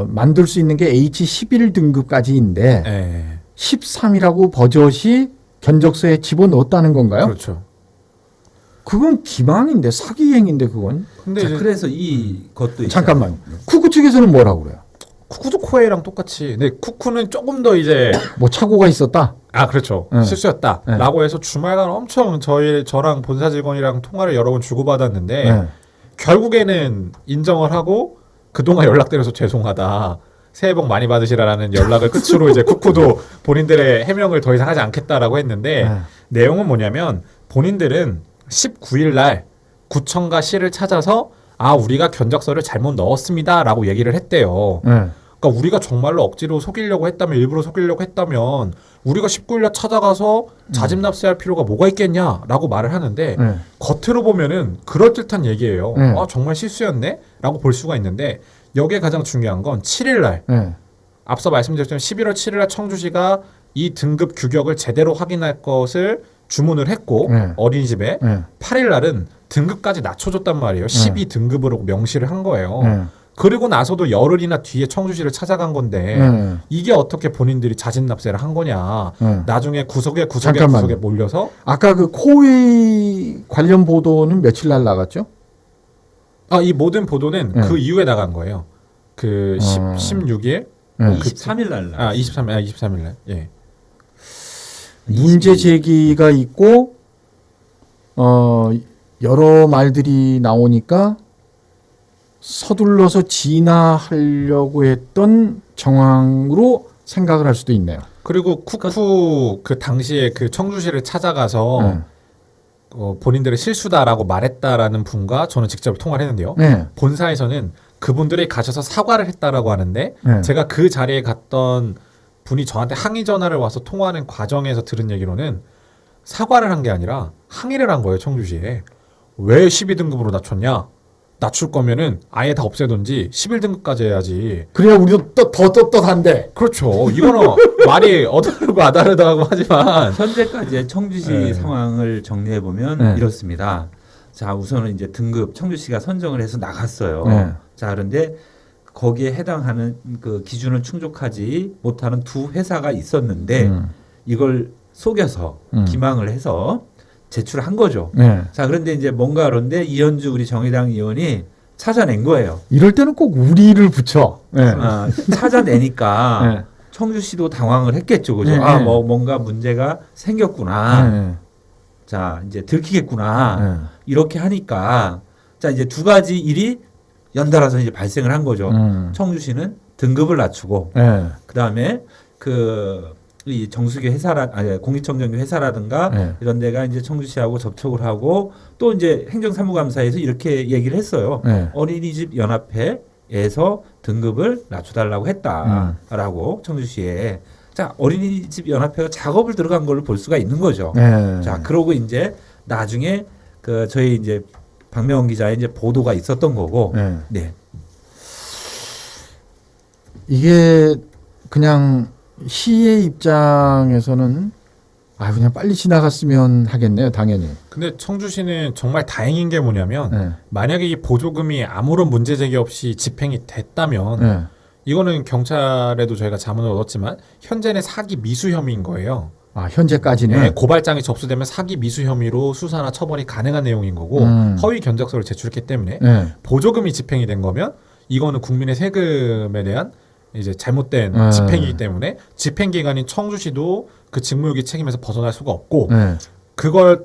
만들 수 있는 게 H11 등급까지인데 네. 13이라고 버젓이 견적서에 집어넣었다는 건가요? 그렇죠. 그건 기망인데 사기행인데 그건. 근데 자, 이제 그래서 이것도 잠깐만요. 쿠쿠 측에서는 뭐라고 그래요? 쿠쿠도 코에이랑 똑같이. 근데 쿠쿠는 조금 더 이제 뭐 착오가 있었다? 그렇죠. 네. 실수였다라고 해서 주말간 엄청 저랑 본사 직원이랑 통화를 여러 번 주고받았는데 네. 결국에는 인정을 하고 그동안 연락드려서 죄송하다. 새해 복 많이 받으시라라는 연락을 끝으로 이제 쿠쿠도 본인들의 해명을 더 이상 하지 않겠다라고 했는데 네. 내용은 뭐냐면 본인들은 19일 날 구청과 시를 찾아서 우리가 견적서를 잘못 넣었습니다라고 얘기를 했대요. 네. 그러니까 우리가 정말로 억지로 속이려고 했다면 일부러 속이려고 했다면 우리가 19일 날 찾아가서 자진 납세할 필요가 뭐가 있겠냐라고 말을 하는데 네. 겉으로 보면은 그럴듯한 얘기예요. 네. 정말 실수였네? 라고 볼 수가 있는데 여기에 가장 중요한 건 7일 날 네. 앞서 말씀드렸지만 11월 7일 날 청주시가 이 등급 규격을 제대로 확인할 것을 주문을 했고 네. 어린이집에 네. 8일 날은 등급까지 낮춰줬단 말이에요. 12등급으로 명시를 한 거예요. 네. 그리고 나서도 열흘이나 뒤에 청주시를 찾아간 건데 네. 이게 어떻게 본인들이 자진 납세를 한 거냐. 네. 나중에 구석에 잠깐만요. 몰려서 아까 그 코웨이 관련 보도는 며칠 날 나갔죠? 이 모든 보도는 네. 그 이후에 나간 거예요. 그 16일? 네. 23일 날 23일 날. 예. 문제 제기가 있고 여러 말들이 나오니까 서둘러서 진화하려고 했던 정황으로 생각을 할 수도 있네요. 그리고 쿠쿠 그 당시에 그 청주시를 찾아가서 네. 본인들의 실수다라고 말했다라는 분과 저는 직접 통화를 했는데요. 네. 본사에서는 그분들이 가셔서 사과를 했다라고 하는데 네. 제가 그 자리에 갔던 분이 저한테 항의 전화를 와서 통화하는 과정에서 들은 얘기로는 사과를 한 게 아니라 항의를 한 거예요. 청주시에. 왜 12등급으로 낮췄냐? 낮출 거면은 아예 다 없애던지 11등급까지 해야지. 그래야 우리도 더 떳떳한데. 그렇죠. 이거는 말이 어다르고 아다르다고 하지만 현재까지의 청주시 네. 상황을 정리해 보면 네. 이렇습니다. 자, 우선은 이제 등급 청주시가 선정을 해서 나갔어요. 네. 자, 그런데 거기에 해당하는 그 기준을 충족하지 못하는 두 회사가 있었는데 이걸 속여서 기망을 해서 제출한 거죠. 네. 자, 그런데 이제 뭔가 그런데 이현주 우리 정의당 의원이 찾아낸 거예요. 이럴 때는 꼭 우리를 붙여. 네. 찾아내니까 네. 청주시도 당황을 했겠죠. 그죠? 네. 뭔가 문제가 생겼구나. 네. 자, 이제 들키겠구나. 네. 이렇게 하니까 자, 이제 두 가지 일이 연달아서 이제 발생을 한 거죠. 청주시는 등급을 낮추고 네. 그다음에 이 정수기 공기청정기 회사라든가 네. 이런 데가 이제 청주시하고 접촉을 하고 또 이제 행정사무감사에서 이렇게 얘기를 했어요. 네. 어린이집 연합회에서 등급을 낮춰달라고 했다라고 청주시에. 자, 어린이집 연합회가 작업을 들어간 걸로 볼 수가 있는 거죠. 네. 자, 그러고 이제 나중에 저희 이제 박명훈 기자의 이제 보도가 있었던 거고. 네. 네. 이게 그냥 시의 입장에서는 그냥 빨리 지나갔으면 하겠네요, 당연히. 근데 청주시는 정말 다행인 게 뭐냐면 네. 만약에 이 보조금이 아무런 문제 제기 없이 집행이 됐다면 네. 이거는 경찰에도 저희가 자문을 얻었지만 현재는 사기 미수 혐의인 거예요. 현재까지는. 네, 고발장이 접수되면 사기 미수 혐의로 수사나 처벌이 가능한 내용인 거고 허위 견적서를 제출했기 때문에 네. 보조금이 집행이 된 거면 이거는 국민의 세금에 대한 이제 잘못된 네. 집행이기 때문에 집행기관인 청주시도 그 직무유기 책임에서 벗어날 수가 없고 네. 그걸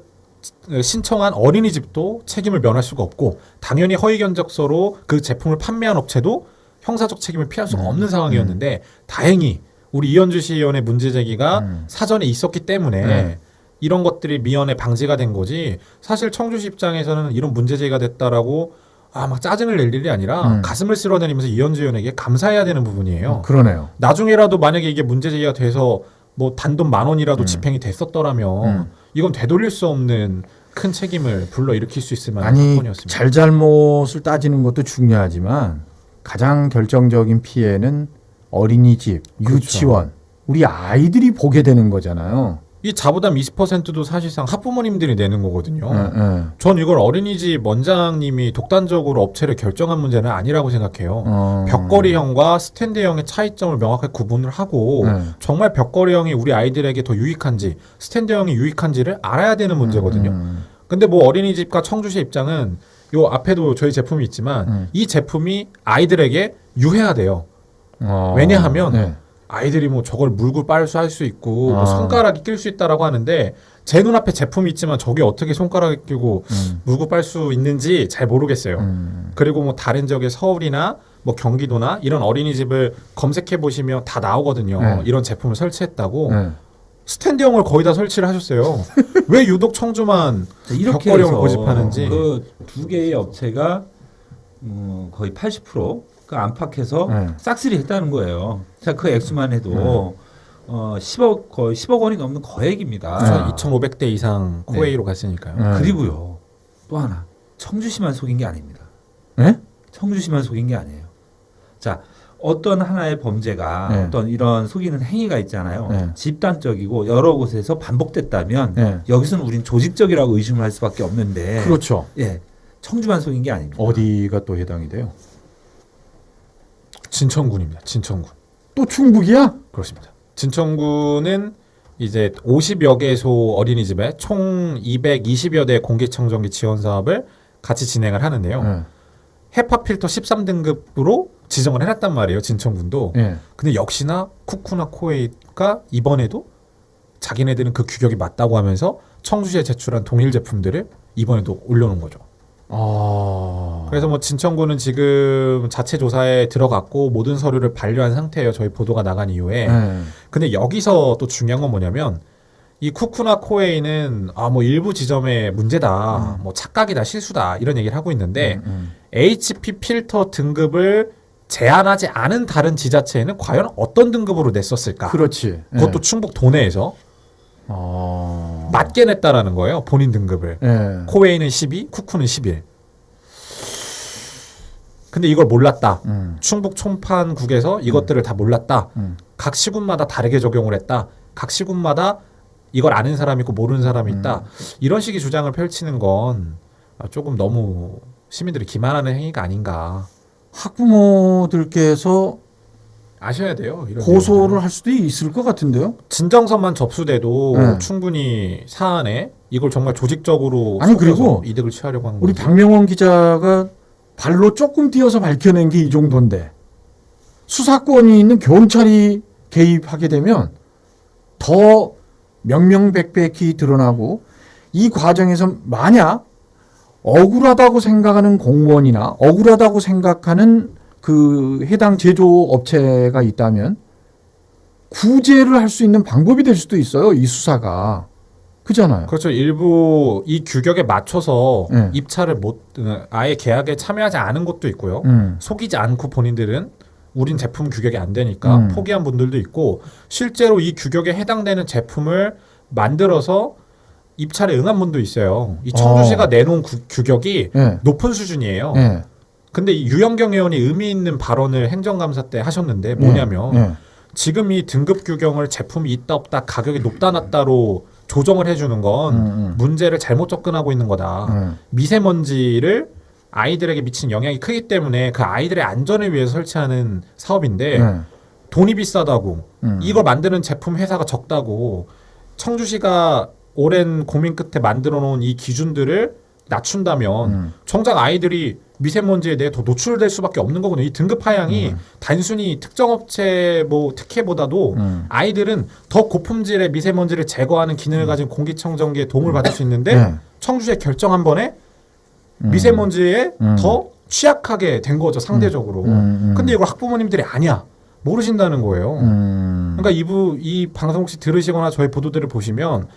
신청한 어린이집도 책임을 면할 수가 없고 당연히 허위 견적서로 그 제품을 판매한 업체도 형사적 책임을 피할 수가 없는 상황이었는데 다행히 우리 이현주 시의원의 문제 제기가 사전에 있었기 때문에 네. 이런 것들이 미연에 방지가 된 거지. 사실 청주시 입장에서는 이런 문제 제기가 됐다라고 막 짜증을 낼 일이 아니라 가슴을 쓸어내리면서 이현주 의원에게 감사해야 되는 부분이에요. 그러네요. 나중에라도 만약에 이게 문제 제기가 돼서 뭐 단돈 10,000원이라도 집행이 됐었더라면 이건 되돌릴 수 없는 큰 책임을 불러일으킬 수 있을 만한 아니 사건이었습니다. 잘잘못을 따지는 것도 중요하지만 가장 결정적인 피해는 어린이집, 그렇죠. 유치원, 우리 아이들이 보게 되는 거잖아요. 이 자부담 20%도 사실상 학부모님들이 내는 거거든요. 네. 전 이걸 어린이집 원장님이 독단적으로 업체를 결정한 문제는 아니라고 생각해요. 벽걸이형과 스탠드형의 차이점을 명확하게 구분을 하고 정말 벽걸이형이 우리 아이들에게 더 유익한지 스탠드형이 유익한지를 알아야 되는 문제거든요. 근데 뭐 어린이집과 청주시 입장은 요 앞에도 저희 제품이 있지만 이 제품이 아이들에게 유해하대요. 왜냐하면 네. 아이들이 뭐 저걸 물고 빨수 할 수 있고 뭐 손가락이 낄 수 있다라고 하는데 제 눈앞에 제품이 있지만 저게 어떻게 손가락에 끼고 물고 빨 수 있는지 잘 모르겠어요. 그리고 뭐 다른 지역의 서울이나 뭐 경기도나 이런 어린이집을 검색해 보시면 다 나오거든요. 네. 이런 제품을 설치했다고. 네. 스탠드형을 거의 다 설치를 하셨어요. 왜 유독 청주만 이렇게 벽걸이형을 해서 고집하는지. 그 두 개의 업체가 거의 80%그 안팎에서 네. 싹쓸이 했다는 거예요. 자, 그 액수만 해도 10억 거의 10억 원이 넘는 거액입니다. 2,500대 이상 코웨이로 갔으니까요. 네. 그리고요 또 하나 청주시만 속인 게 아닙니다. 네? 청주시만 속인 게 아니에요. 자, 어떤 하나의 범죄가 네. 어떤 이런 속이는 행위가 있잖아요. 네. 집단적이고 여러 곳에서 반복됐다면 네. 여기서는 우린 조직적이라고 의심을 할 수밖에 없는데 그렇죠. 예, 청주만 속인 게 아닙니다. 어디가 또 해당이 돼요? 진천군입니다. 진천군. 또 충북이야? 그렇습니다. 진천군은 이제 50여 개소 어린이집에 총 220여 대 공기청정기 지원 사업을 같이 진행을 하는데요. 네. 헤파 필터 13등급으로 지정을 해놨단 말이에요. 진천군도. 네. 근데 역시나 쿠쿠나 코웨이가 이번에도 자기네들은 그 규격이 맞다고 하면서 청주시에 제출한 동일 제품들을 이번에도 올려놓은 거죠. 그래서 뭐 진천군은 지금 자체 조사에 들어갔고 모든 서류를 반려한 상태예요. 저희 보도가 나간 이후에. 네. 근데 여기서 또 중요한 건 뭐냐면 이 쿠쿠나 코웨이는 뭐 일부 지점의 문제다, 뭐 착각이다, 실수다 이런 얘기를 하고 있는데 HP 필터 등급을 제한하지 않은 다른 지자체에는 과연 어떤 등급으로 냈었을까? 그렇지. 그것도 충북 도내에서 맞게 냈다라는 거예요. 본인 등급을. 네. 코웨이는 12, 쿠쿠는 11. 근데 이걸 몰랐다. 충북 촌판국에서 이것들을 다 몰랐다. 각 시군마다 다르게 적용을 했다. 각 시군마다 이걸 아는 사람이 있고 모르는 사람이 있다. 이런 식의 주장을 펼치는 건 조금 너무 시민들이 기만하는 행위가 아닌가. 학부모들께서 아셔야 돼요. 이런 고소를 내용들은. 할 수도 있을 것 같은데요? 진정서만 접수돼도 네. 충분히 사안에 이걸 정말 조직적으로 아니, 속여서 그리고 이득을 취하려고 한 우리 거죠. 박명원 기자가 발로 조금 뛰어서 밝혀낸 게 이 정도인데 수사권이 있는 경찰이 개입하게 되면 더 명명백백히 드러나고 이 과정에서 만약 억울하다고 생각하는 공무원이나 억울하다고 생각하는 그 해당 제조업체가 있다면 구제를 할 수 있는 방법이 될 수도 있어요. 이 수사가. 그잖아요. 그렇죠. 일부 이 규격에 맞춰서 네. 입찰을 아예 계약에 참여하지 않은 것도 있고요. 속이지 않고 본인들은 우린 제품 규격이 안 되니까 포기한 분들도 있고 실제로 이 규격에 해당되는 제품을 만들어서 입찰에 응한 분도 있어요. 이 청주시가 내놓은 규격이 네. 높은 수준이에요. 네. 근데 이 유영경 의원이 의미 있는 발언을 행정감사 때 하셨는데 뭐냐면 네. 지금 이 등급 규격을 제품이 있다 없다 가격이 높다 낮다로 조정을 해주는 건 문제를 잘못 접근하고 있는 거다. 미세먼지를 아이들에게 미치는 영향이 크기 때문에 그 아이들의 안전을 위해서 설치하는 사업인데 돈이 비싸다고 이걸 만드는 제품 회사가 적다고 청주시가 오랜 고민 끝에 만들어 놓은 이 기준들을 낮춘다면 정작 아이들이 미세먼지에 대해 더 노출될 수밖에 없는 거거든요. 이 등급 하향이 단순히 특정 업체 뭐 특혜보다도 아이들은 더 고품질의 미세먼지를 제거하는 기능을 가진 공기청정기에 도움을 받을 수 있는데 청주시의 결정 한 번에 미세먼지에 더 취약하게 된 거죠, 상대적으로. 근데 이걸 학부모님들이 아니야. 모르신다는 거예요. 그러니까 이 방송 혹시 들으시거나 저희 보도들을 보시면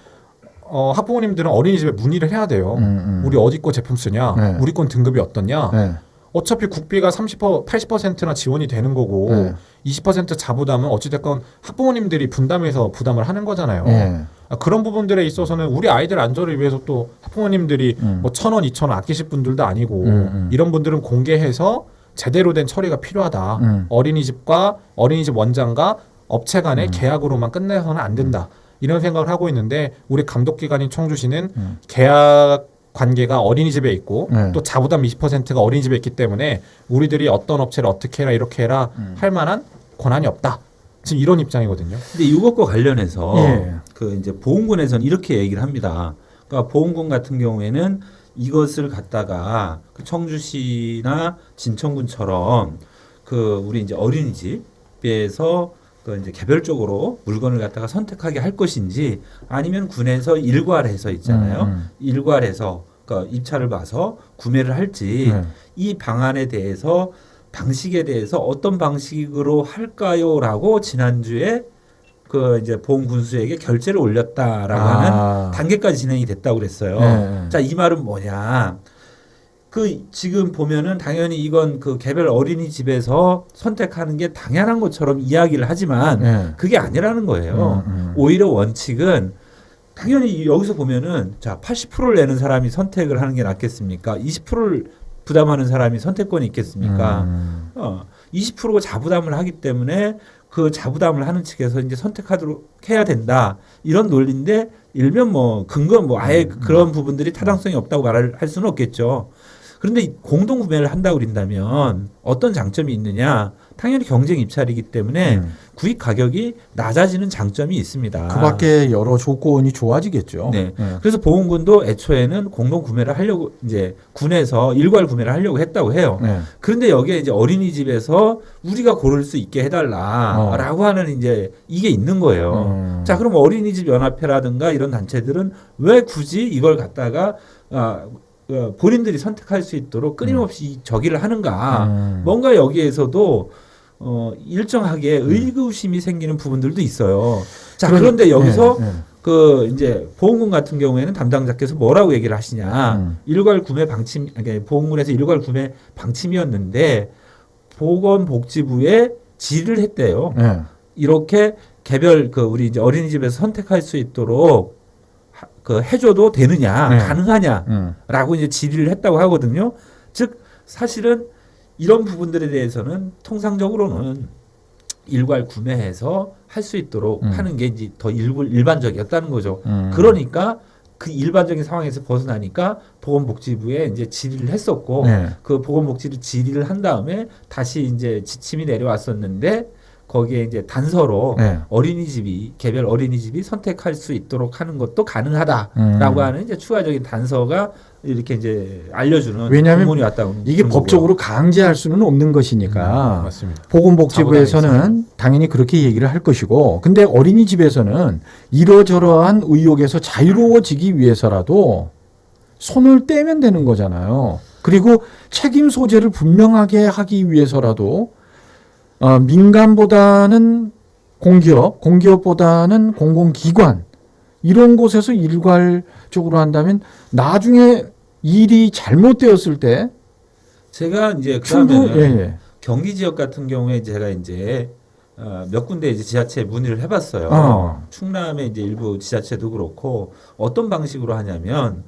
학부모님들은 어린이집에 문의를 해야 돼요. 우리 어디 거 제품 쓰냐? 네. 우리 건 등급이 어떠냐? 네. 어차피 국비가 80%나 지원이 되는 거고 네. 20% 자부담은 어찌됐건 학부모님들이 분담해서 부담을 하는 거잖아요. 네. 그런 부분들에 있어서는 우리 아이들 안전을 위해서 또 학부모님들이 뭐 1,000원, 2,000원 아끼실 분들도 아니고 이런 분들은 공개해서 제대로 된 처리가 필요하다. 어린이집과 어린이집 원장과 업체 간의 계약으로만 끝내서는 안 된다. 이런 생각을 하고 있는데 우리 감독기관인 청주시는 계약 관계가 어린이집에 있고 또 자부담 20%가 어린이집에 있기 때문에 우리들이 어떤 업체를 어떻게 해라 이렇게 해라 할 만한 권한이 없다. 지금 이런 입장이거든요. 근데 이것과 관련해서 예. 그 이제 보훈군에서는 이렇게 얘기를 합니다. 그러니까 보훈군 같은 경우에는 이것을 갖다가 그 청주시나 진천군처럼 그 우리 이제 어린이집에서 그 이제 개별적으로 물건을 갖다가 선택하게 할 것인지 아니면 군에서 일괄해서 있잖아요. 일괄해서 그러니까 입찰을 봐서 구매를 할지 이 방안에 대해서 방식에 대해서 어떤 방식으로 할까요라고 지난주에 그 이제 보훈군수에게 결재를 올렸다라고 하는 단계까지 진행이 됐다고 그랬어요. 자, 이 말은 뭐냐? 그 지금 보면은 당연히 이건 그 개별 어린이집에서 선택하는 게 당연한 것처럼 이야기를 하지만 그게 아니라는 거예요. 오히려 원칙은 당연히 여기서 보면은 자 80%를 내는 사람이 선택을 하는 게 낫겠습니까? 20%를 부담하는 사람이 선택권이 있겠습니까? 20%가 자부담을 하기 때문에 그 자부담을 하는 측에서 이제 선택하도록 해야 된다. 이런 논리인데 일면 뭐 근거 뭐 아예 그런 부분들이 타당성이 없다고 말을 할 수는 없겠죠. 그런데 공동 구매를 한다고 그런다면 어떤 장점이 있느냐? 당연히 경쟁 입찰이기 때문에 구입 가격이 낮아지는 장점이 있습니다. 그 밖에 여러 조건이 좋아지겠죠. 네. 그래서 보훈군도 애초에는 공동 구매를 하려고 이제 군에서 일괄 구매를 하려고 했다고 해요. 그런데 여기에 이제 어린이집에서 우리가 고를 수 있게 해달라라고 하는 이제 이게 있는 거예요. 자, 그럼 어린이집 연합회라든가 이런 단체들은 왜 굳이 이걸 갖다가 본인들이 선택할 수 있도록 끊임없이 저기를 하는가? 뭔가 여기에서도 일정하게 의구심이 생기는 부분들도 있어요. 자, 그런데 여기서 그 이제 보훈군 같은 경우에는 담당자께서 뭐라고 얘기를 하시냐? 일괄 구매 방침, 그러니까 보훈군에서 일괄 구매 방침이었는데 보건복지부에 질의를 했대요. 이렇게 개별 그 우리 이제 어린이집에서 선택할 수 있도록 그 해줘도 되느냐, 가능하냐라고 이제 질의를 했다고 하거든요. 즉 사실은 이런 부분들에 대해서는 통상적으로는 일괄 구매해서 할 수 있도록 하는 게 이제 더 일반적이었다는 거죠. 그러니까 그 일반적인 상황에서 벗어나니까 보건복지부에 이제 질의를 했었고 그 보건복지부 질의를 한 다음에 다시 이제 지침이 내려왔었는데. 거기에 이제 단서로 어린이집이 개별 어린이집이 선택할 수 있도록 하는 것도 가능하다라고 하는 이제 추가적인 단서가 이렇게 이제 알려주는 왜냐하면 공문이 왔다고 이게 법적으로 강제할 수는 없는 것이니까 맞습니다. 보건복지부에서는 당연히 그렇게 얘기를 할 것이고 근데 어린이집에서는 이러저러한 의혹에서 자유로워지기 위해서라도 손을 떼면 되는 거잖아요. 그리고 책임 소재를 분명하게 하기 위해서라도 민간보다는 공기업, 공기업보다는 공공기관 이런 곳에서 일괄적으로 한다면 나중에 일이 잘못되었을 때 제가 이제 그러면 경기 지역 같은 경우에 제가 이제 몇 군데 이제 지자체에 문의를 해봤어요. 충남의 이제 일부 지자체도 그렇고 어떤 방식으로 하냐면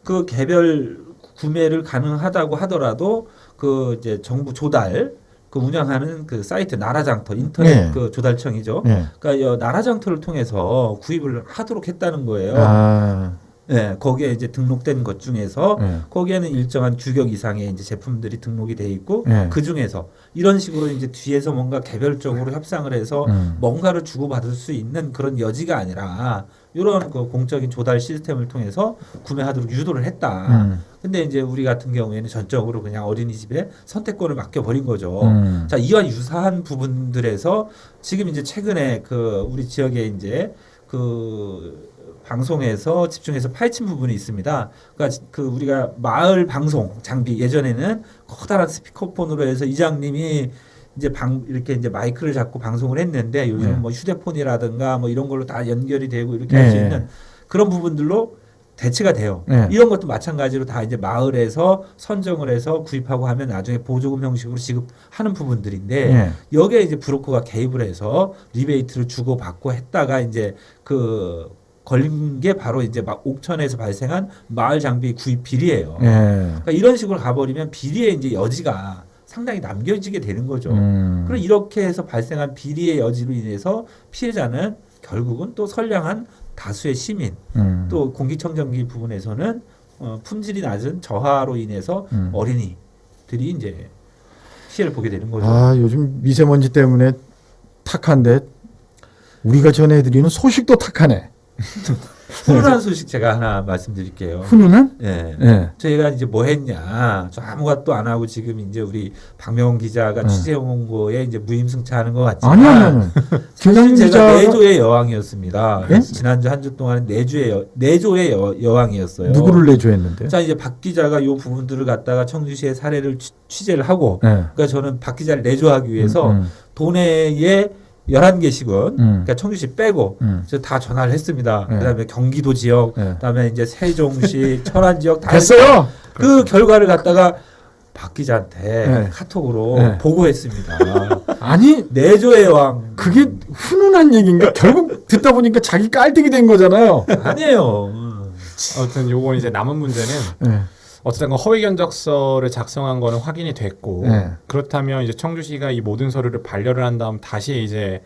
그 개별 구매를 가능하다고 하더라도 그 이제 정부 조달 그 운영하는 그 사이트 나라장터 인터넷 그 조달청이죠. 그러니까 나라장터를 통해서 구입을 하도록 했다는 거예요. 네, 거기에 이제 등록된 것 중에서 거기에는 일정한 규격 이상의 이제 제품들이 등록이 돼 있고 그 중에서 이런 식으로 이제 뒤에서 뭔가 개별적으로 협상을 해서 뭔가를 주고받을 수 있는 그런 여지가 아니라 이런 그 공적인 조달 시스템을 통해서 구매하도록 유도를 했다. 근데 이제 우리 같은 경우에는 전적으로 그냥 어린이집에 선택권을 맡겨버린 거죠. 자, 이와 유사한 부분들에서 지금 이제 최근에 그 우리 지역에 이제 그 방송에서 집중해서 파헤친 부분이 있습니다. 그러니까 그 우리가 마을 방송 장비 예전에는 커다란 스피커폰으로 해서 이장님이 이제 이렇게 이제 마이크를 잡고 방송을 했는데 요즘 네. 뭐 휴대폰이라든가 뭐 이런 걸로 다 연결이 되고 이렇게 할 수 네. 있는 그런 부분들로 대체가 돼요. 네. 이런 것도 마찬가지로 다 이제 마을에서 선정을 해서 구입하고 하면 나중에 보조금 형식으로 지급하는 부분들인데 예. 여기에 이제 브로커가 개입을 해서 리베이트를 주고 받고 했다가 이제 그 걸린 게 바로 이제 막 옥천에서 발생한 마을 장비 구입 비리예요. 예. 그러니까 이런 식으로 가버리면 비리의 이제 여지가 상당히 남겨지게 되는 거죠. 그럼 이렇게 해서 발생한 비리의 여지로 인해서 피해자는 결국은 또 선량한 다수의 시민 또 공기청정기 부분에서는 품질이 낮은 저하로 인해서 어린이들이 이제 피해를 보게 되는 거죠. 아, 요즘 미세먼지 때문에 탁한데 우리가 전해드리는 소식도 탁하네. 훈훈한 소식 제가 하나 말씀드릴게요. 훈훈한? 예. 예. 저희가 이제 뭐 했냐. 저 아무것도 안 하고 지금 이제 우리 박명훈 기자가 취재온 거에 이제 무임승차하는 것 같지만. 아니요. 김상민 사실 제가 기자가 내조의 여왕이었습니다. 예? 지난주 한 주 동안 내조의 여왕이었어요. 누구를 내조했는데? 자, 이제 박 기자가 이 부분들을 갖다가 청주시의 사례를 취재를 하고 예. 그러니까 저는 박 기자를 내조하기 위해서 도내에 11개씩은 그러니까 청주시 빼고 저 다 전화를 했습니다. 네. 그다음에 경기도 지역, 네. 그다음에 이제 세종시, 천안 지역 다 됐어요. 그 결과를 갖다가 박 기자한테 네. 카톡으로 네. 보고했습니다. 아니, 내조의 왕. 그게 훈훈한 얘기인가? 결국 듣다 보니까 자기 깔등이 된 거잖아요. 아니에요. 아무튼 요건 이제 남은 문제는 예. 어쨌든 허위 견적서를 작성한 거는 확인이 됐고 네. 그렇다면 이제 청주시가 이 모든 서류를 반려를 한 다음 다시 이제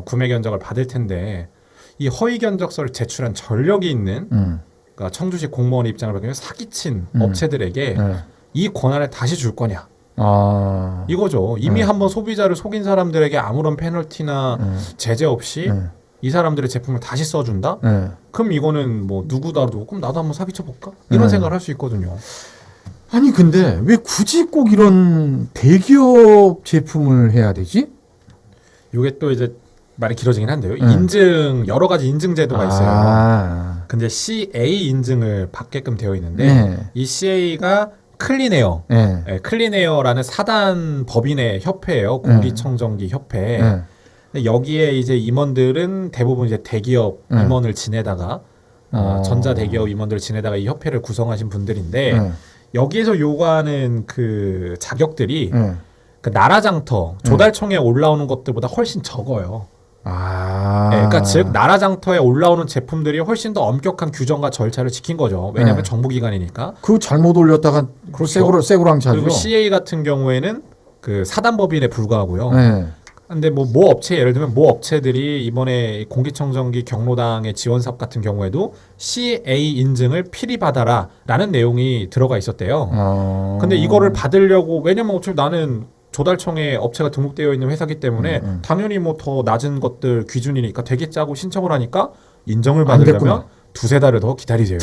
구매 견적을 받을 텐데 이 허위 견적서를 제출한 전력이 있는 그러니까 청주시 공무원 입장을 보면 사기친 업체들에게 예. 이 권한을 다시 줄 거냐 아. 이거죠. 이미 한번 소비자를 속인 사람들에게 아무런 페널티나 제재 없이 이 사람들의 제품을 다시 써준다? 예. 그럼 이거는 뭐 누구다도 그럼 나도 한번 사기쳐 볼까? 이런 생각을 할 수 있거든요. 아니 근데 왜 굳이 꼭 이런 대기업 제품을 해야 되지? 이게 또 이제 말이 길어지긴 한데요. 인증 여러 가지 인증 제도가 있어요. 아. 근데 CA 인증을 받게끔 되어 있는데 네. 이 CA가 클린에어, 예. 네, 클린에어라는 사단 법인의 협회예요. 공기청정기 협회. 예. 근데 여기에 이제 임원들은 대부분 이제 대기업 임원을 지내다가 전자 대기업 임원들을 지내다가 이 협회를 구성하신 분들인데 여기에서 요구하는 그 자격들이 그 나라장터 조달청에 올라오는 것들보다 훨씬 적어요. 아. 네, 그러니까 즉 나라장터에 올라오는 제품들이 훨씬 더 엄격한 규정과 절차를 지킨 거죠. 왜냐하면 정부기관이니까. 그 잘못 올렸다가 그렇죠. 새고랑 차죠. 그리고 CA 같은 경우에는 그 사단법인에 불과하고요. 네. 근데 뭐 업체 예를 들면 업체들이 이번에 공기청정기 경로당의 지원 사업 같은 경우에도 CA 인증을 필히 받아라라는 내용이 들어가 있었대요. 근데 이거를 받으려고 왜냐면 어차피 나는 조달청에 업체가 등록되어 있는 회사기 때문에 당연히 뭐 더 낮은 것들 기준이니까 되겠지 하고 신청을 하니까 인정을 받으려면 두세 달을 더 기다리세요.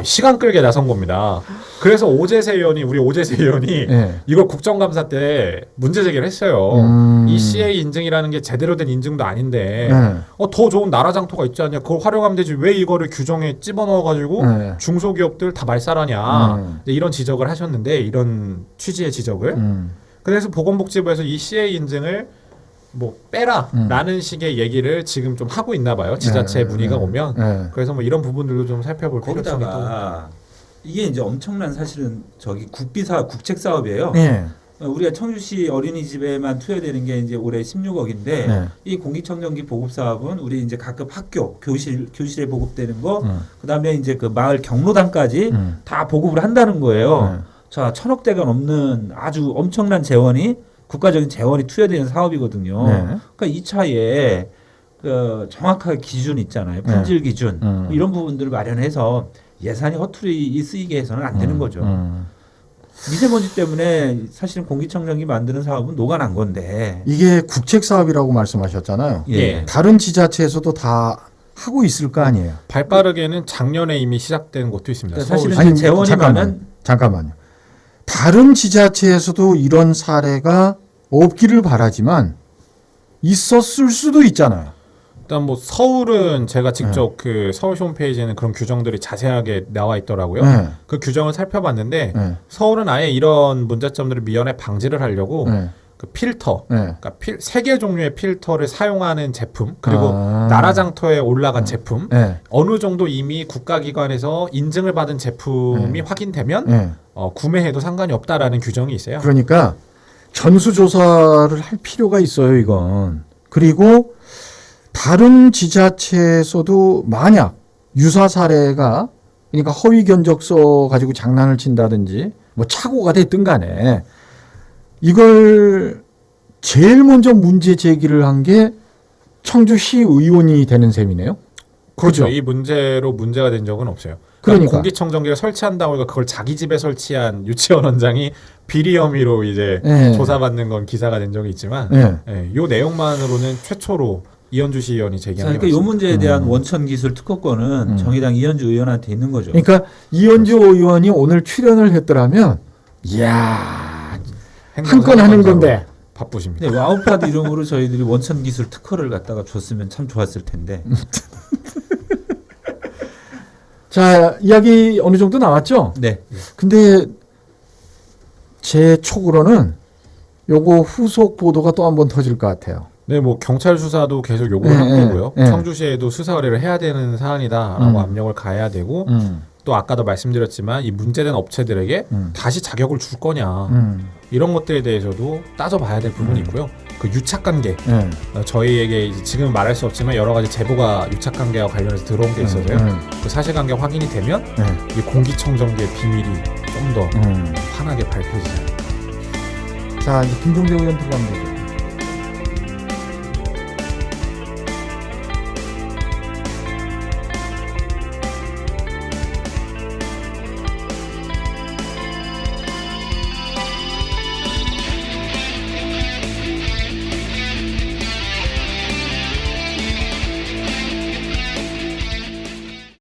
시간 끌게 나선 겁니다. 그래서 우리 오재세 의원이 네. 이걸 국정감사 때 문제 제기를 했어요. 이 CA 인증이라는 게 제대로 된 인증도 아닌데 더 좋은 나라장터가 있지 않냐. 그걸 활용하면 되지. 왜 이거를 규정에 집어넣어가지고 중소기업들 다 말살하냐. 이런 지적을 하셨는데 이런 취지의 지적을. 그래서 보건복지부에서 이 CA 인증을 뭐 빼라라는 식의 얘기를 지금 좀 하고 있나 봐요. 지자체 문의가 오면. 그래서 뭐 이런 부분들도 좀 살펴볼 필요성이 또. 거기다가 이게 이제 엄청난 사실은 저기 국책 사업이에요. 네. 우리가 청주시 어린이집에만 투여되는 게 이제 올해 16억인데 네. 이 공기청정기 보급 사업은 우리 이제 각급 학교 교실에 보급되는 거 그다음에 이제 그 마을 경로당까지 다 보급을 한다는 거예요. 자, 1,000억대가 넘는 아주 엄청난 재원이 국가적인 재원이 투여되는 사업이거든요. 그러니까 이 차에 그 정확하게 기준 있잖아요. 품질 기준 이런 부분들을 마련해서 예산이 허투루 쓰이게 해서는 안 되는 거죠. 미세먼지 때문에 사실은 공기청정기 만드는 사업은 녹아난 건데 이게 국책 사업이라고 말씀하셨잖아요. 예. 다른 지자체에서도 다 하고 있을 거 아니에요. 발빠르게는 작년에 이미 시작된 곳도 있습니다. 그러니까 사실은 서울시. 이제 재원이 많은 잠깐만요. 다른 지자체에서도 이런 사례가 없기를 바라지만 있었을 수도 있잖아요. 일단 뭐 서울은 제가 직접 그 서울시 홈페이지에는 그런 규정들이 자세하게 나와 있더라고요. 그 규정을 살펴봤는데 서울은 아예 이런 문제점들을 미연에 방지를 하려고 그 그 필터, 네. 그러니까 세 개 종류의 필터를 사용하는 제품, 그리고 아. 나라장터에 올라간 제품, 네. 어느 정도 이미 국가기관에서 인증을 받은 제품이 확인되면 네. 구매해도 상관이 없다라는 규정이 있어요. 그러니까 전수조사를 할 필요가 있어요, 이건. 그리고 다른 지자체에서도 만약 유사 사례가 그러니까 허위 견적서 가지고 장난을 친다든지 뭐 착오가 됐든 간에 이걸 제일 먼저 문제 제기를 한 게 청주시 의원이 되는 셈이네요. 그렇죠. 그죠? 이 문제로 문제가 된 적은 없어요. 그러니까. 공기청정기를 설치한다고 해서 그걸 자기 집에 설치한 유치원 원장이 비리 혐의로 이제 네. 조사받는 건 기사가 된 적이 있지만 네. 요 내용만으로는 최초로 이현주 시의원이 제기한 게 그러니까 이 맞습니다. 문제에 대한 원천 기술 특허권은 정의당 이현주 의원한테 있는 거죠. 그러니까 이현주 의원이 오늘 출연을 했더라면 이야 한 건 하는 건데. 바쁘십니다. 네, 와우파드 이름으로 저희들이 원천 기술 특허를 갖다가 줬으면 참 좋았을 텐데. 자, 이야기 어느 정도 나왔죠? 네. 근데 제 촉으로는 요거 후속 보도가 또 한 번 터질 것 같아요. 네, 뭐 경찰 수사도 계속 요구를 한 네, 거고요. 네. 청주시에도 수사 의뢰를 해야 되는 사안이다라고 압력을 가해야 되고 또 아까도 말씀드렸지만 이 문제된 업체들에게 다시 자격을 줄 거냐 이런 것들에 대해서도 따져봐야 될 부분이 있고요. 그 유착관계 네. 저희에게 이제 지금 말할 수 없지만 여러 가지 제보가 유착관계와 관련해서 들어온 게 있어서요. 그 사실관계 확인이 되면 이 공기청정기의 비밀이 좀 더 환하게 밝혀지죠. 자, 이제 김종대 의원 들어가면 되죠.